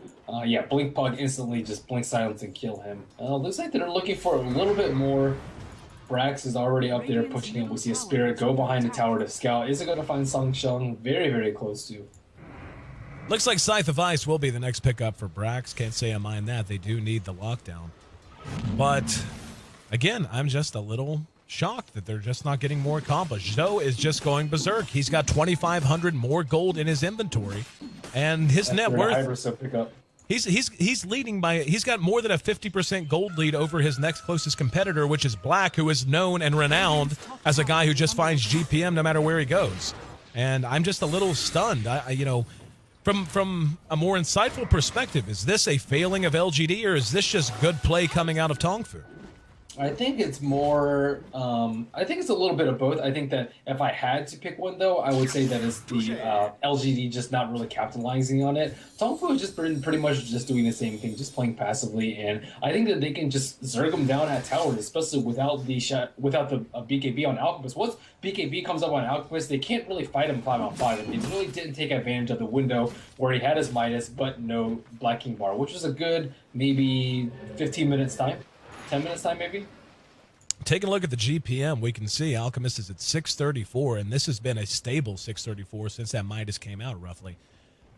Blink Pug instantly just blink silence and kill him. Looks like they're looking for a little bit more. Brax is already up there pushing him. We see a Spirit go behind the tower to scout. Is it going to find Sung Sheng? Very, very close to. Looks like Scythe of Ice will be the next pickup for Brax. Can't say I mind that. They do need the lockdown. But, again, I'm just a little shocked that they're just not getting more accomplished. Zoe is just going berserk. He's got 2,500 more gold in his inventory. And his net worth... He's leading by... He's got more than a 50% gold lead over his next closest competitor, which is Black, who is known and renowned as a guy who just finds GPM no matter where he goes. And I'm just a little stunned. From a more insightful perspective, is this a failing of LGD, or is this just good play coming out of Tongfu? I think it's more. I think it's a little bit of both. I think that if I had to pick one, though, I would say that it's the LGD just not really capitalizing on it. Tongfu has just been pretty much just doing the same thing, just playing passively, and I think that they can just zerg them down at towers, especially without the BKB on Alchemist. Once BKB comes up on Alchemist, they can't really fight him 5-on-5, and they really didn't take advantage of the window where he had his Midas, but no Black King bar, which was a good maybe 15 minutes time. 10 minutes time, maybe? Taking a look at the GPM, we can see Alchemist is at 634, and this has been a stable 634 since that Midas came out, roughly.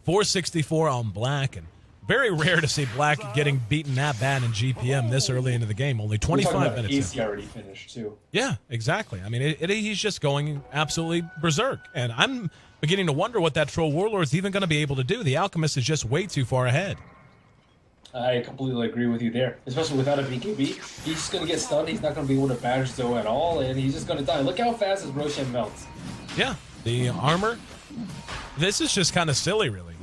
464 on Black, and very rare to see Black getting beaten that bad in GPM this early into the game. Only 25 minutes AC already finished, too. Yeah, exactly. I mean, he's just going absolutely berserk, and I'm beginning to wonder what that Troll Warlord is even going to be able to do. The Alchemist is just way too far ahead. I completely agree with you there, especially without a BKB. He's just going to get stunned. He's not going to be able to badge Zoe at all, and he's just going to die. Look how fast his Roshan melts. Yeah, the armor. This is just kind of silly, really.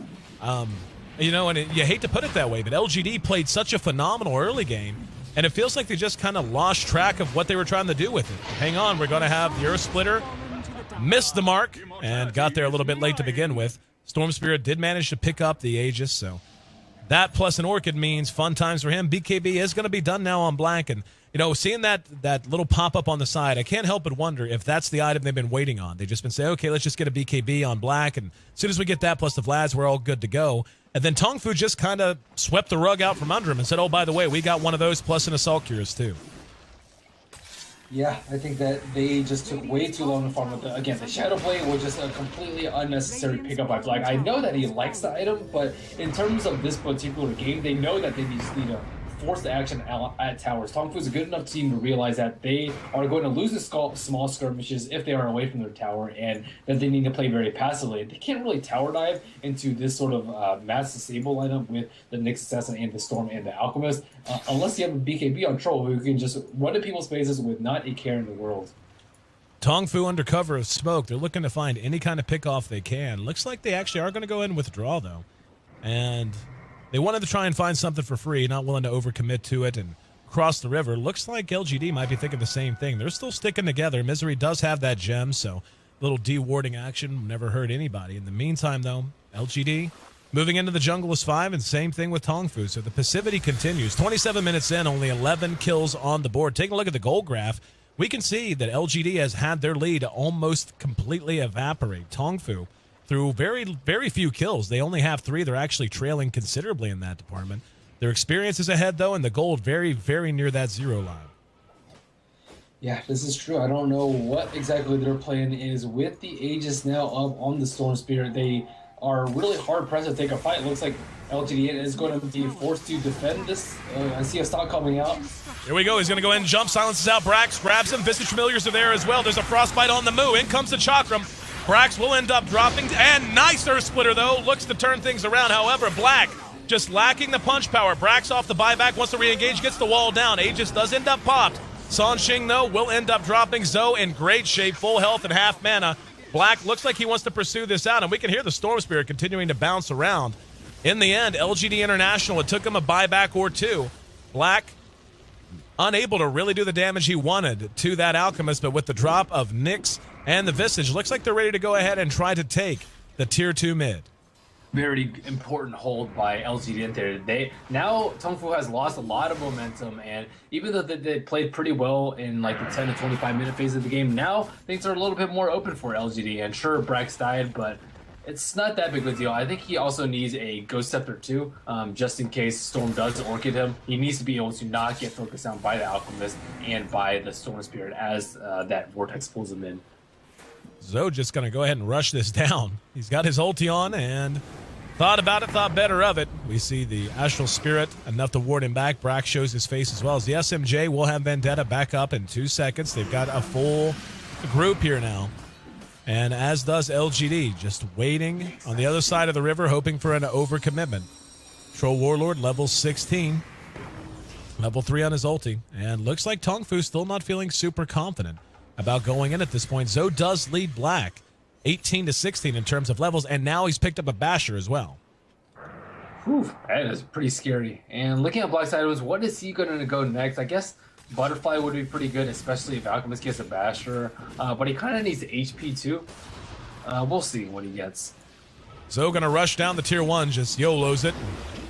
You know, and you hate to put it that way, but LGD played such a phenomenal early game, and it feels like they just kind of lost track of what they were trying to do with it. Hang on, we're going to have the Earth Splitter missed the mark and got there a little bit late to begin with. Storm Spirit did manage to pick up the Aegis, so that plus an Orchid means fun times for him. BKB is going to be done now on Black, and you know, seeing that little pop-up on the side, I can't help but wonder if that's the item they've been waiting on. They've just been saying, okay, let's just get a BKB on Black, and as soon as we get that plus the Vlads, we're all good to go. And then Tongfu just kind of swept the rug out from under him and said, oh, by the way, we got one of those plus an Assault Cures too. Yeah, I think that they just took way too long to farm with again, the Shadow Blade was just a completely unnecessary pickup by Black. I know that he likes the item, but in terms of this particular game, they know that they just need to force the action at towers. Tongfu is a good enough team to realize that they are going to lose the small skirmishes if they are away from their tower, and that they need to play very passively. They can't really tower dive into this sort of mass disable lineup with the Nyx Assassin and the Storm and the Alchemist, unless you have a BKB on Troll who can just run to people's faces with not a care in the world. Tongfu under cover of smoke. They're looking to find any kind of pick-off they can. Looks like they actually are going to go ahead and withdraw, though. And they wanted to try and find something for free, not willing to overcommit to it and cross the river. Looks like LGD might be thinking the same thing. They're still sticking together. Misery does have that gem, so little de-warding action never hurt anybody. In the meantime, though, LGD moving into the jungle is 5, and same thing with Tongfu. So the passivity continues. 27 minutes in, only 11 kills on the board. Taking a look at the goal graph, we can see that LGD has had their lead almost completely evaporate. Tongfu, through very, very few kills, they only have 3. They're actually trailing considerably in that department. Their experience is ahead, though, and the gold very, very near that 0 line. Yeah, this is true. I don't know what exactly their plan is with the Aegis now up on the Storm Spirit. They are really hard-pressed to take a fight. It looks like LGD is going to be forced to defend this. I see a stock coming out. Here we go. He's going to go in and jump, silences out Brax, grabs him. Visage Familiars are there as well. There's a Frostbite on the move. In comes the Chakram. Brax will end up dropping, and nice Earth Splitter, though. Looks to turn things around. However, Black just lacking the punch power. Brax off the buyback, wants to re-engage, gets the wall down. Aegis does end up popped. Sanxing, though, will end up dropping. Zoe in great shape, full health and half mana. Black looks like he wants to pursue this out, and we can hear the Storm Spirit continuing to bounce around. In the end, LGD International, it took him a buyback or two. Black unable to really do the damage he wanted to that Alchemist, but with the drop of Nyx and the Visage, looks like they're ready to go ahead and try to take the Tier 2 mid. Very important hold by LGD there. Now Tongfu has lost a lot of momentum, and even though they played pretty well in like the 10 to 25 minute phase of the game, now things are a little bit more open for LGD. And sure, Brax died, but it's not that big of a deal. I think he also needs a Ghost Scepter too, just in case Storm does Orchid him. He needs to be able to not get focused on by the Alchemist and by the Storm Spirit as that Vortex pulls him in. Zoe just going to go ahead and rush this down. He's got his ulti on and thought about it, thought better of it. We see the Astral Spirit, enough to ward him back. Brax shows his face as well as the SMJ will have Vendetta back up in 2 seconds. They've got a full group here now. And as does LGD, just waiting on the other side of the river, hoping for an overcommitment. Troll Warlord, level 16. Level 3 on his ulti. And looks like Tongfu still not feeling super confident about going in at this point. Zoe does lead Black. 18 to 16 in terms of levels, and now he's picked up a basher as well. Whew, that is pretty scary. And looking at Black's items, what is he going to go next? I guess Butterfly would be pretty good, especially if Alchemist gets a basher. But he kind of needs HP too. We'll see what he gets. So going to rush down the tier 1, just YOLOs it.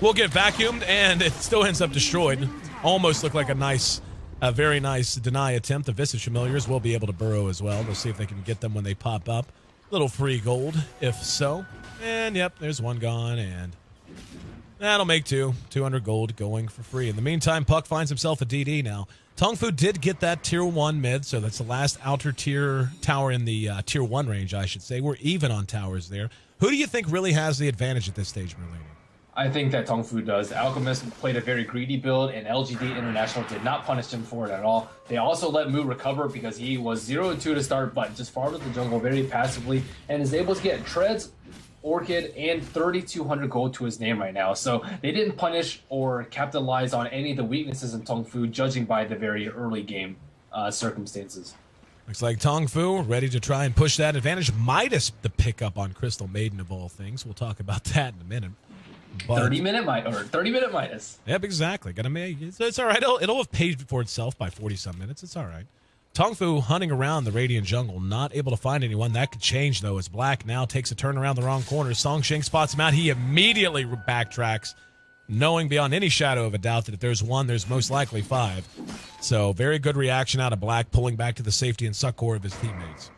We'll get vacuumed, and it still ends up destroyed. Almost looked like a very nice deny attempt. The Visage Familiars will be able to burrow as well. We'll see if they can get them when they pop up. Little free gold, if so. And yep, there's one gone, and that'll make 200 gold going for free. In the meantime, Puck finds himself a DD now. Tongfu did get that tier 1 mid, so that's the last outer tier tower in the tier 1 range, I should say. We're even on towers there. Who do you think really has the advantage at this stage, Merlini? I think that Tongfu does. Alchemist played a very greedy build, and LGD International did not punish him for it at all. They also let Mu recover because he was 0-2 to start, but just farmed the jungle very passively and is able to get Treads, Orchid, and 3,200 gold to his name right now. So they didn't punish or capitalize on any of the weaknesses in Tongfu, judging by the very early game circumstances. Looks like Tongfu ready to try and push that advantage. Midas the pickup on Crystal Maiden of all things. We'll talk about that in a minute. 30-minute Midas. Yep, exactly. It's all right. It'll have paid for itself by 40-some minutes. It's all right. Tongfu hunting around the Radiant jungle, not able to find anyone. That could change, though, as Black now takes a turn around the wrong corner. Songsheng spots him out. He immediately backtracks, knowing beyond any shadow of a doubt that if there's one, there's most likely 5. So very good reaction out of Black, pulling back to the safety and succor of his teammates.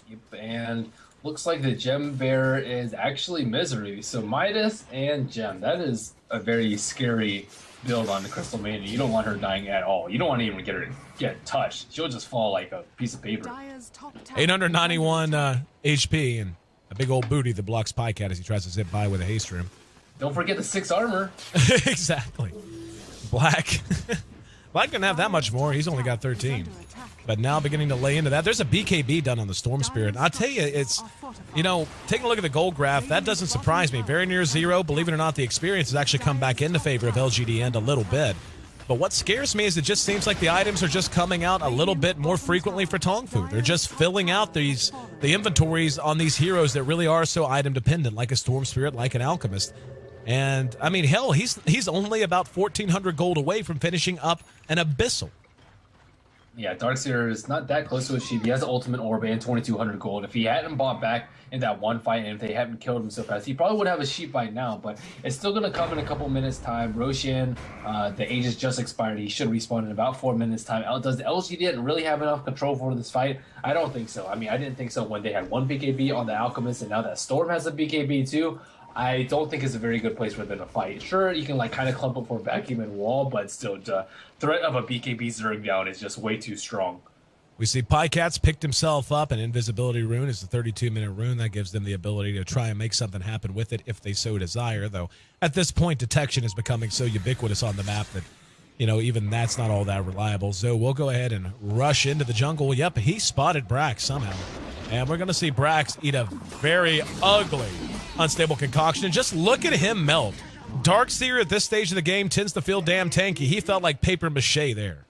Yep, and looks like the Gem Bear is actually Misery. So Midas and Gem, that is a very scary build on the Crystal Maiden. You don't want her dying at all. You don't want to even get touched. She'll just fall like a piece of paper. 891 HP and a big old booty that blocks Pycat as he tries to zip by with a haste rim. Don't forget the 6 armor. Exactly. Black. Black didn't have that much more. He's only got 13. But now beginning to lay into that. There's a BKB done on the Storm Spirit. I'll tell you, it's, taking a look at the gold graph, that doesn't surprise me. Very near 0. Believe it or not, the experience has actually come back into favor of LGD.int a little bit. But what scares me is it just seems like the items are just coming out a little bit more frequently for Tongfu. They're just filling out the inventories on these heroes that really are so item dependent, like a Storm Spirit, like an Alchemist. And, I mean, hell, he's only about 1,400 gold away from finishing up an Abyssal. Yeah, Darkseer is not that close to a sheep. He has an ultimate orb and 2,200 gold. If he hadn't bought back in that one fight and if they hadn't killed him so fast, he probably would have a sheep by now, but it's still going to come in a couple minutes time. Roshan, the Aegis just expired. He should respawn in about 4 minutes time. Does the LGD really have enough control for this fight? I don't think so. I mean, I didn't think so when they had one BKB on the Alchemist, and now that Storm has a BKB too. I don't think it's a very good place for them to fight. Sure, you can kind of clump up for vacuum and wall, but still, the threat of a BKB zeroing down is just way too strong. We see Pycat's picked himself up. An invisibility rune is the 32-minute rune. That gives them the ability to try and make something happen with it if they so desire, though. At this point, detection is becoming so ubiquitous on the map that, even that's not all that reliable. So we'll go ahead and rush into the jungle. Yep, he spotted Brax somehow. And we're going to see Brax eat a very ugly, unstable concoction. And just look at him melt. Darkseer at this stage of the game tends to feel damn tanky. He felt like paper mache there.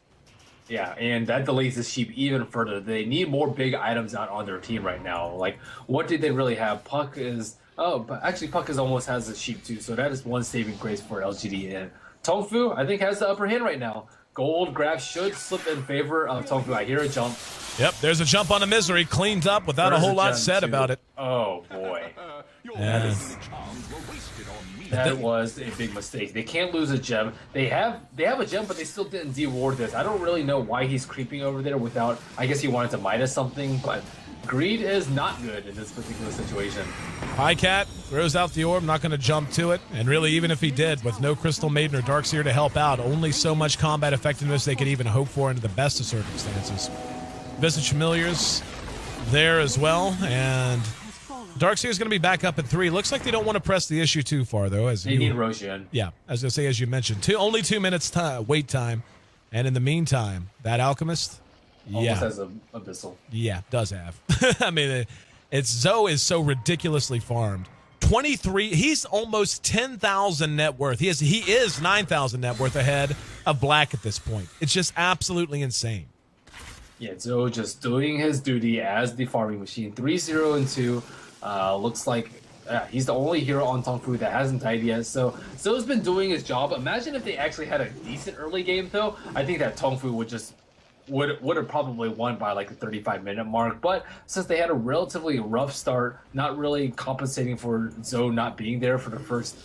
Yeah, and that delays the sheep even further. They need more big items out on their team right now. Like, what did they really have? Puck is... Oh, but actually Puck almost has a sheep too, so that is one saving grace for LGD. And Tongfu, I think, has the upper hand right now. Gold grab should slip in favor of Tongfu. I hear a jump. Yep, there's a jump on a Misery, cleaned up without a whole lot said about it. Oh, boy. That was a big mistake. They can't lose a gem. They have a gem, but they still didn't deward this. I don't really know why he's creeping over there without... I guess he wanted to Midas something, but greed is not good in this particular situation. Pycat throws out the orb, not going to jump to it. And really, even if he did, with no Crystal Maiden or Darkseer to help out, only so much combat effectiveness they could even hope for under the best of circumstances. Visage Familiars there as well, and Darkseer is going to be back up at 3. Looks like they don't want to press the issue too far, though. They need Roshan. Yeah, as I say, as you mentioned, only 2 minutes wait time, and in the meantime, that Alchemist, almost has an Abyssal. Yeah, does have. I mean, Zoe is so ridiculously farmed. 23, he's almost 10,000 net worth. He is 9,000 net worth ahead of Black at this point. It's just absolutely insane. Yeah, Zoe just doing his duty as the farming machine. 3-0-2. Looks like he's the only hero on Tongfu that hasn't died yet. So Zoe's been doing his job. Imagine if they actually had a decent early game, though. I think that Tongfu would have probably won by like the 35-minute mark. But since they had a relatively rough start, not really compensating for Zoe not being there for the first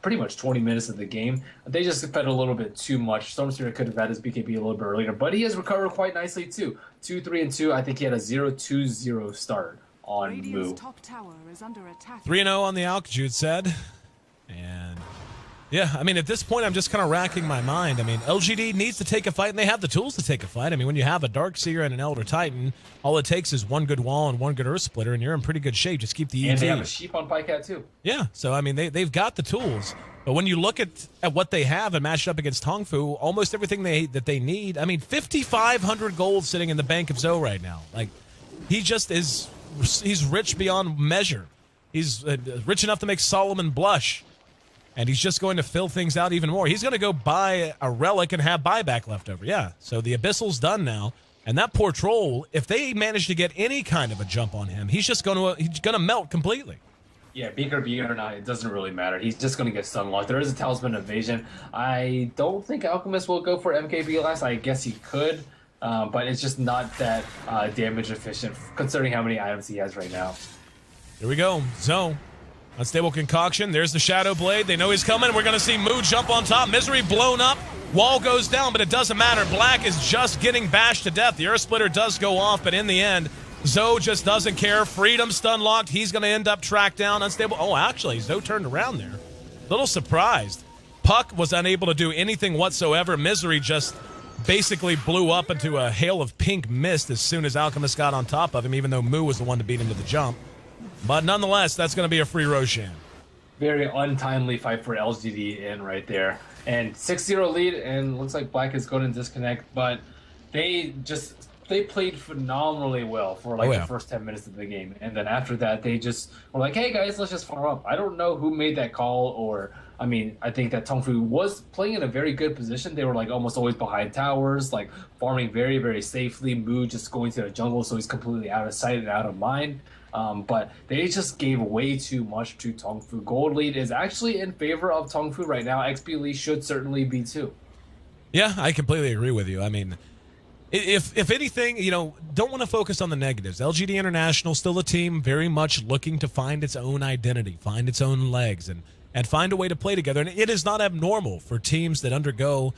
pretty much 20 minutes of the game, they just fed a little bit too much. Storm Spirit could have had his BKB a little bit earlier, but he has recovered quite nicely too. 2-3-2. I think he had a 0-2-0 start on Mu. 3-0 on the Alk, Jude said. And yeah, I mean, at this point, I'm just kind of racking my mind. I mean, LGD needs to take a fight, and they have the tools to take a fight. I mean, when you have a Darkseer and an Elder Titan, all it takes is one good wall and one good Earth Splitter, and you're in pretty good shape. Just keep the ET. And they have a Sheep on Pycat, too. Yeah, so, I mean, they've got the tools. But when you look at what they have and match it up against Tongfu, almost everything that they need, I mean, 5,500 gold sitting in the bank of Zoe right now. Like, he just is, he's rich beyond measure. He's rich enough to make Solomon blush. And he's just going to fill things out even more. He's going to go buy a relic and have buyback left over. Yeah, so the Abyssal's done now. And that poor troll, if they manage to get any kind of a jump on him, he's going to melt completely. Yeah, Beaker or not, it doesn't really matter. He's just going to get stun locked. There is a Talisman Evasion. I don't think Alchemist will go for MKB last. I guess he could, but it's just not that damage efficient considering how many items he has right now. Here we go. Zoe. Unstable Concoction. There's the Shadow Blade. They know he's coming. We're going to see Moo jump on top. Misery blown up. Wall goes down, but it doesn't matter. Black is just getting bashed to death. The Earth Splitter does go off, but in the end, Zoe just doesn't care. Freedom stun locked. He's going to end up tracked down. Unstable. Oh, actually, Zoe turned around there. Little surprised. Puck was unable to do anything whatsoever. Misery just basically blew up into a hail of pink mist as soon as Alchemist got on top of him, even though Moo was the one to beat him to the jump. But nonetheless, that's going to be a free Roshan. Very untimely fight for LGD right there. And 6-0 lead, and looks like Black is going to disconnect, but they played phenomenally well for the first 10 minutes of the game. And then after that, they just were like, hey guys, let's just farm up. I don't know who made that call, or I mean, I think that Tongfu was playing in a very good position. They were like almost always behind towers, like farming very, very safely. Mu just going to the jungle, so he's completely out of sight and out of mind. But they just gave way too much to Tongfu. Gold lead is actually in favor of Tongfu right now. XP lead should certainly be too. Yeah, I completely agree with you. I mean, if anything, don't want to focus on the negatives. LGD International, still a team very much looking to find its own identity, find its own legs, and find a way to play together. And it is not abnormal for teams that undergo,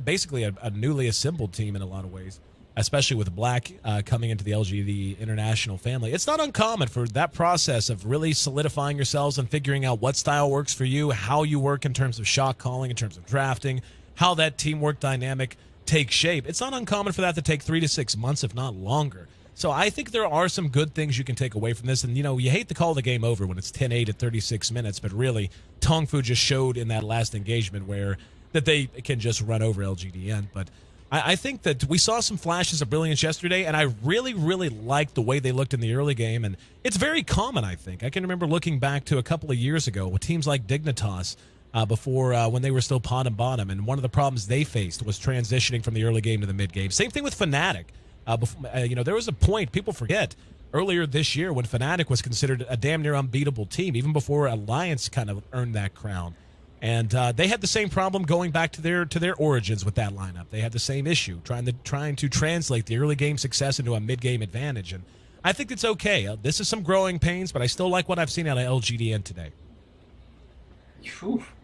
basically a newly assembled team in a lot of ways, especially with Black coming into the LGD International family. It's not uncommon for that process of really solidifying yourselves and figuring out what style works for you, how you work in terms of shot calling, in terms of drafting, how that teamwork dynamic takes shape. It's not uncommon for that to take 3 to 6 months, if not longer. So I think there are some good things you can take away from this. And, you hate to call the game over when it's 10-8 at 36 minutes, but really, Tongfu just showed in that last engagement that they can just run over LGDN. But I think that we saw some flashes of brilliance yesterday, and I really, really liked the way they looked in the early game. And it's very common, I think. I can remember looking back to a couple of years ago with teams like Dignitas before when they were still pot and bottom, and one of the problems they faced was transitioning from the early game to the mid game. Same thing with Fnatic. There was a point, people forget, earlier this year when Fnatic was considered a damn near unbeatable team, even before Alliance kind of earned that crown. And they had the same problem going back to their origins with that lineup. They had the same issue, trying to translate the early game success into a mid-game advantage. And I think it's okay. This is some growing pains, but I still like what I've seen out of LGDN today.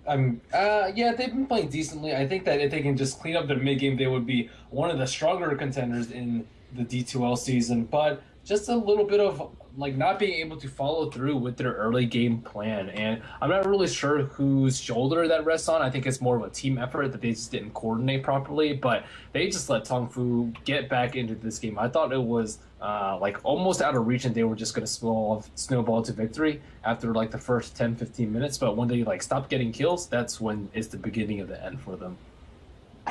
Yeah, they've been playing decently. I think that if they can just clean up their mid-game, they would be one of the stronger contenders in the D2L season. But just a little bit of not being able to follow through with their early game plan. And I'm not really sure whose shoulder that rests on. I think it's more of a team effort that they just didn't coordinate properly, but they just let Tongfu get back into this game. I thought it was almost out of reach, and they were just going to snowball to victory after the first 10-15 minutes. But when they stopped getting kills, that's when it's the beginning of the end for them.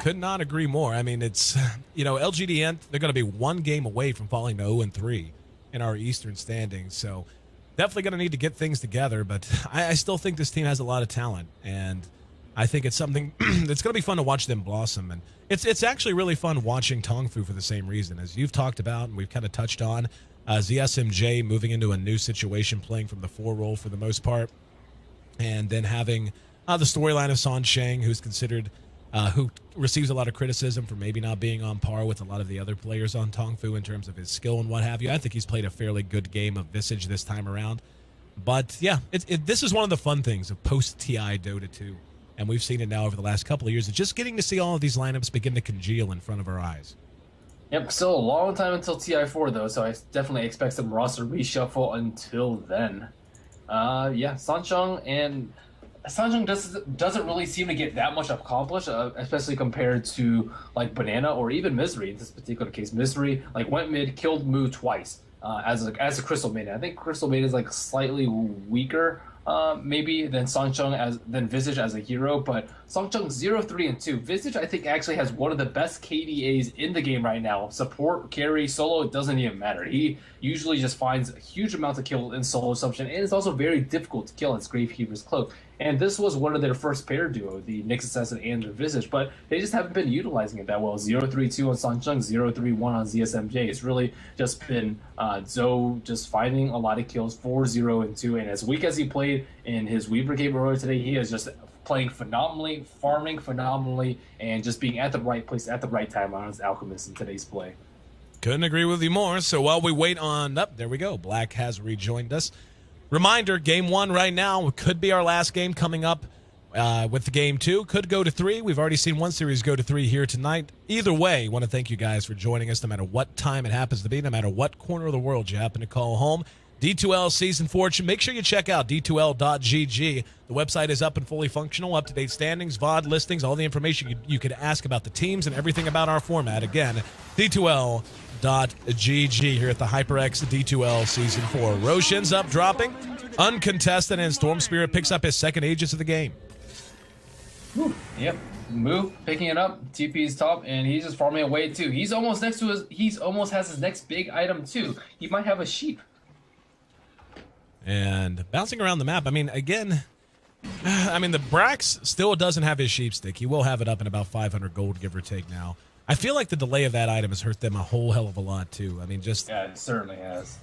Could not agree more. I mean, it's, LGDN, they're going to be one game away from falling to 0-3 in our Eastern standings. So definitely going to need to get things together. But I still think this team has a lot of talent. And I think it's something that's going to be fun to watch them blossom. And it's actually really fun watching Tongfu for the same reason. As you've talked about and we've kind of touched on, ZSMJ moving into a new situation, playing from the 4 role for the most part. And then having the storyline of San Sheng, who's considered, who receives a lot of criticism for maybe not being on par with a lot of the other players on Tongfu in terms of his skill and what have you. I think he's played a fairly good game of Visage this time around. But yeah, this is one of the fun things of post-TI Dota 2. And we've seen it now over the last couple of years. It's just getting to see all of these lineups begin to congeal in front of our eyes. Yep, still a long time until TI4 though, so I definitely expect some roster reshuffle until then. Yeah, Sancheng doesn't really seem to get that much accomplished, especially compared to like Banana or even Misery. In this particular case, Misery like went mid, killed Mu twice as a Crystal Maiden. I think Crystal Maiden is like slightly weaker. Maybe than than Visage as a hero, but Songcheng 0-3-2. Visage I think actually has one of the best KDAs in the game right now. Support, carry, solo, it doesn't even matter. He usually just finds huge amounts of kills in solo assumption, and it's also very difficult to kill in Gravekeeper's Cloak. And this was one of their first pair duo, the Nyx Assassin and the Visage, but they just haven't been utilizing it that well. 0-3-2 on Sancheng, 0-3-1 on ZSMJ. It's really just been Zoe just finding a lot of kills, 4-0-2, and as weak as he played in his Weaver game earlier today, he is just playing phenomenally, farming phenomenally, and just being at the right place at the right time on his Alchemist in today's play. Couldn't agree with you more. So while we wait on, there we go. Black has rejoined us. Reminder, game 1 right now could be our last game coming up with the game 2. Could go to 3. We've already seen one series go to 3 here tonight. Either way, want to thank you guys for joining us no matter what time it happens to be, no matter what corner of the world you happen to call home. D2L Season 4. Make sure you check out D2L.gg. The website is up and fully functional, up-to-date standings, VOD listings, all the information you could ask about the teams and everything about our format. Again, D2L.gg here at the HyperX D2L Season 4. Roshan's up dropping, uncontested, and Storm Spirit picks up his second Aegis of the game. Yep. Mu picking it up, TP's top, and he's just farming away too. He's almost next to almost has his next big item too. He might have a sheep. And bouncing around the map, I mean, again, the Brax still doesn't have his sheep stick. He will have it up in about 500 gold, give or take now. I feel like the delay of that item has hurt them a whole hell of a lot, too. I mean, just... Yeah, it certainly has.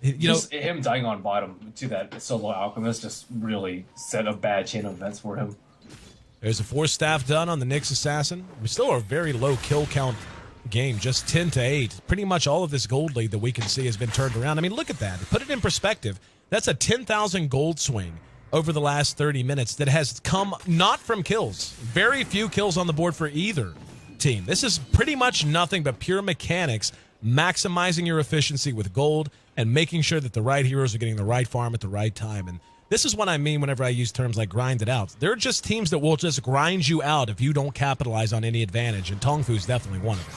Just him dying on bottom to that solo Alchemist just really set a bad chain of events for him. There's a 4-staff done on the Nyx Assassin. We still are a very low kill count game, just 10-8. Pretty much all of this gold lead that we can see has been turned around. I mean, look at that. Put it in perspective. That's a 10,000 gold swing over the last 30 minutes that has come not from kills. Very few kills on the board for either team. This is pretty much nothing but pure mechanics, maximizing your efficiency with gold and making sure that the right heroes are getting the right farm at the right time. And this is what I mean whenever I use terms like grind it out. There are just teams that will just grind you out if you don't capitalize on any advantage, and Tongfu is definitely one of them.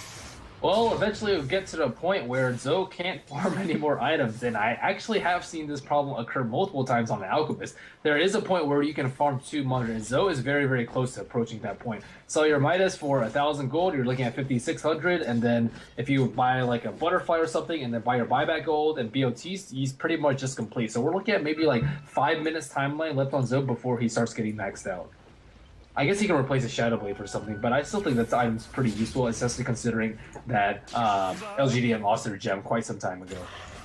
Well, eventually we'll get to the point where Zoe can't farm any more items, and I actually have seen this problem occur multiple times on the Alchemist. There is a point where you can farm 2 Monitor, and Zoe is very, very close to approaching that point. Sell your Midas for 1,000 gold, you're looking at 5,600, and then if you buy like a Butterfly or something, and then buy your buyback gold and BOTs, he's pretty much just complete. So we're looking at maybe like 5 minutes timeline left on Zoe before he starts getting maxed out. I guess he can replace a Shadow Blade for something, but I still think that item's pretty useful, especially considering that LGD lost their gem quite some time ago.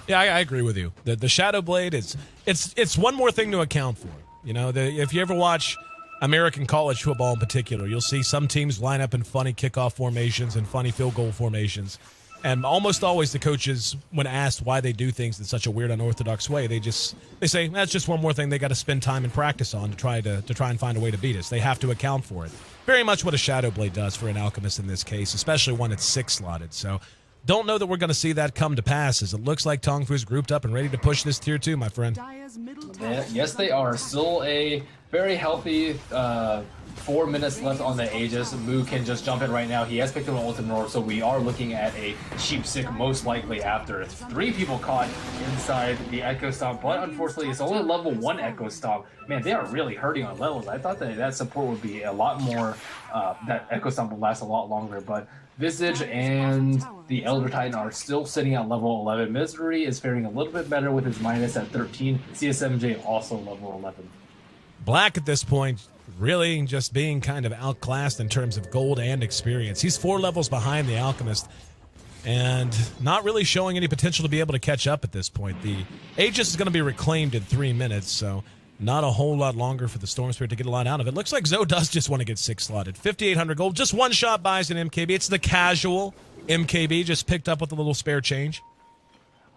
Yeah, I agree with you. The Shadow Blade it's one more thing to account for. You know, if you ever watch American college football in particular, you'll see some teams line up in funny kickoff formations and funny field goal formations. And almost always the coaches, when asked why they do things in such a weird, unorthodox way, they say, that's just one more thing they got to spend time and practice on to try and find a way to beat us. They have to account for it. Very much what a Shadow Blade does for an Alchemist in this case, especially when it's 6-slotted. So don't know that we're going to see that come to pass, as it looks like Tongfu's grouped up and ready to push this tier 2, my friend. Yes, they are. Still a very healthy 4 minutes left on the Aegis. Mu can just jump in right now. He has picked up an ultimate, so we are looking at a sheep stick most likely after. 3 people caught inside the Echo Stomp, but unfortunately it's only level 1 Echo Stomp. Man, they are really hurting on levels. I thought that support would be a lot more, that Echo Stomp would last a lot longer, but Visage and the Elder Titan are still sitting at level 11. Misery is faring a little bit better with his minus at 13. CSMJ also level 11. Black at this point really just being kind of outclassed in terms of gold and experience. He's 4 levels behind the Alchemist and not really showing any potential to be able to catch up at this point. The Aegis is going to be reclaimed in 3 minutes, so not a whole lot longer for the Storm Spirit to get a lot out of it. Looks like Zoe does just want to get 6 slotted. 5,800 gold, just one shot buys an MKB. It's the casual MKB, just picked up with a little spare change.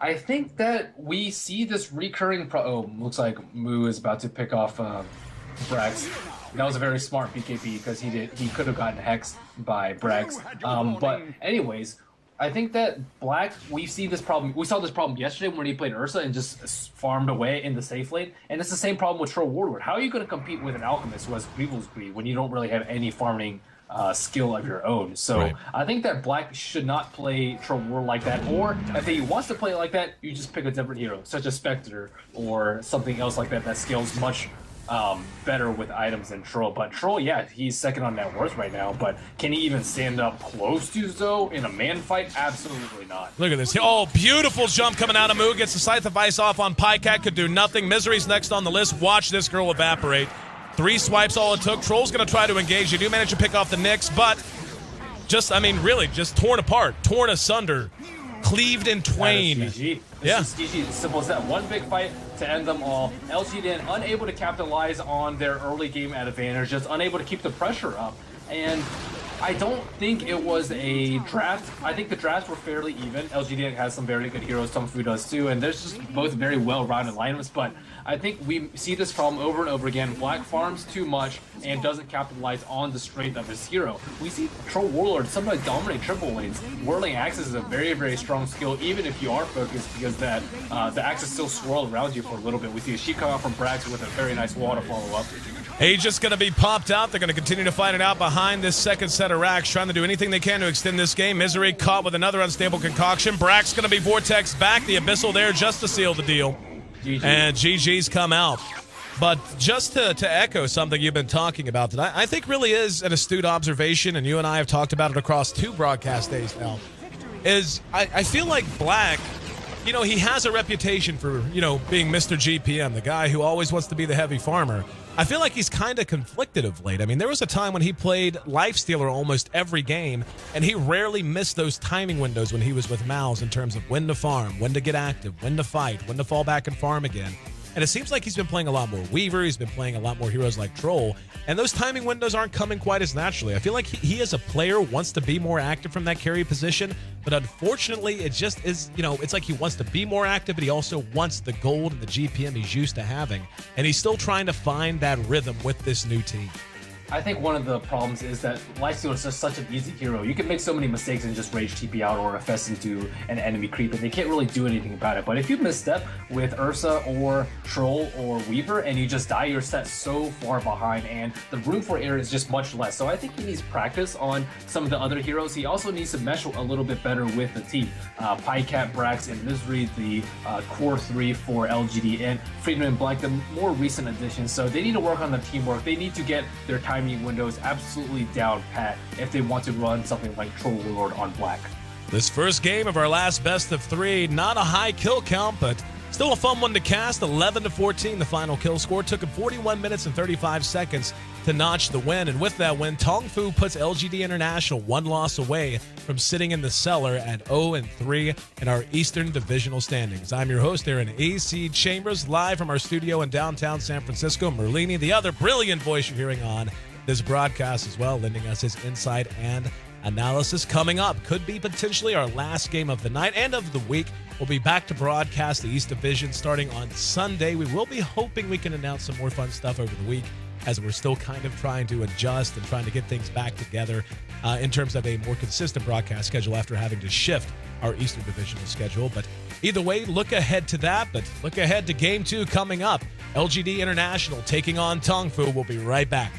I think that we see this recurring looks like Moo is about to pick off Brax. That was a very smart BKB because he could have gotten hexed by Brax. But anyways, I think that Black, we saw this problem yesterday when he played Ursa and just farmed away in the safe lane, and it's the same problem with Troll Warlord. How are you going to compete with an Alchemist who has Weevil's Greed when you don't really have any farming skill of your own? So right. I think that Black should not play Troll Warlord like that, or if he wants to play it like that, you just pick a different hero, such as Spectre or something else like that that scales much better with items than Troll. But Troll, yeah, he's second on net worth right now, but can he even stand up close to Zoe in a man fight? Absolutely not. Look at this. Oh, beautiful jump coming out of Moo. Gets the Scythe of Ice off on Pycat. Could do nothing. Misery's next on the list. Watch this girl evaporate. 3 swipes all it took. Troll's going to try to engage. You do manage to pick off the Nyx, but really just torn apart, torn asunder, cleaved in twain. GG. This is GG. Simple as that. One big fight to end them all. LGD unable to capitalize on their early game advantage, just unable to keep the pressure up. And I don't think it was a draft. I think the drafts were fairly even. LGD has some very good heroes. Tongfu does too. And there's just both very well-rounded lineups. But I think we see this problem over and over again. Black farms too much and doesn't capitalize on the strength of his hero. We see Troll Warlord sometimes dominate triple lanes. Whirling Axis is a very, very strong skill, even if you are focused, because that the Axis still swirl around you for a little bit. We see a sheep come out from Brax with a very nice wall to follow up. Aegis going to be popped out. They're going to continue to fight it out behind this second set of racks, trying to do anything they can to extend this game. Misery caught with another unstable concoction. Brax going to be Vortex back. The Abyssal there just to seal the deal. GG. And GG's come out. But just to echo something you've been talking about that I think really is an astute observation, and you and I have talked about it across 2 broadcast days now, is I feel like Black, he has a reputation for, being Mr. GPM, the guy who always wants to be the heavy farmer. I feel like he's kind of conflicted of late. I mean, there was a time when he played Lifestealer almost every game, and he rarely missed those timing windows when he was with Mouse in terms of when to farm, when to get active, when to fight, when to fall back and farm again. And it seems like he's been playing a lot more Weaver. He's been playing a lot more heroes like Troll. And those timing windows aren't coming quite as naturally. I feel like he as a player wants to be more active from that carry position. But unfortunately, it just is, it's like he wants to be more active, but he also wants the gold and the GPM he's used to having. And he's still trying to find that rhythm with this new team. I think one of the problems is that Lifestealer is just such an easy hero. You can make so many mistakes and just rage TP out or fest into an enemy creep, and they can't really do anything about it. But if you misstep with Ursa or Troll or Weaver and you just die, you're set so far behind, and the room for error is just much less. So I think he needs practice on some of the other heroes. He also needs to mesh a little bit better with the team. Pycat, Brax, and Misery, the core 3 for LGD.int, Friedman and Black, the more recent additions. So they need to work on the teamwork. They need to get their timing windows absolutely down pat if they want to run something like Troll Warlord on Black. This first game of our last best of 3, not a high kill count, but still a fun one to cast. 11-14, the final kill score. Took him 41 minutes and 35 seconds to notch the win. And with that win, Tongfu puts LGD International 1 loss away from sitting in the cellar at 0-3 in our Eastern Divisional standings. I'm your host, Aaron AC Chambers, live from our studio in downtown San Francisco. Merlini, the other brilliant voice you're hearing on this broadcast as well, lending us his insight and analysis. Coming up could be potentially our last game of the night and of the week. We'll be back to broadcast the East Division starting on Sunday. We will be hoping we can announce some more fun stuff over the week, as we're still kind of trying to adjust and trying to get things back together in terms of a more consistent broadcast schedule after having to shift our Eastern Divisional schedule. But either way, look ahead to that, but look ahead to Game 2 coming up. LGD International taking on Tongfu. We'll be right back.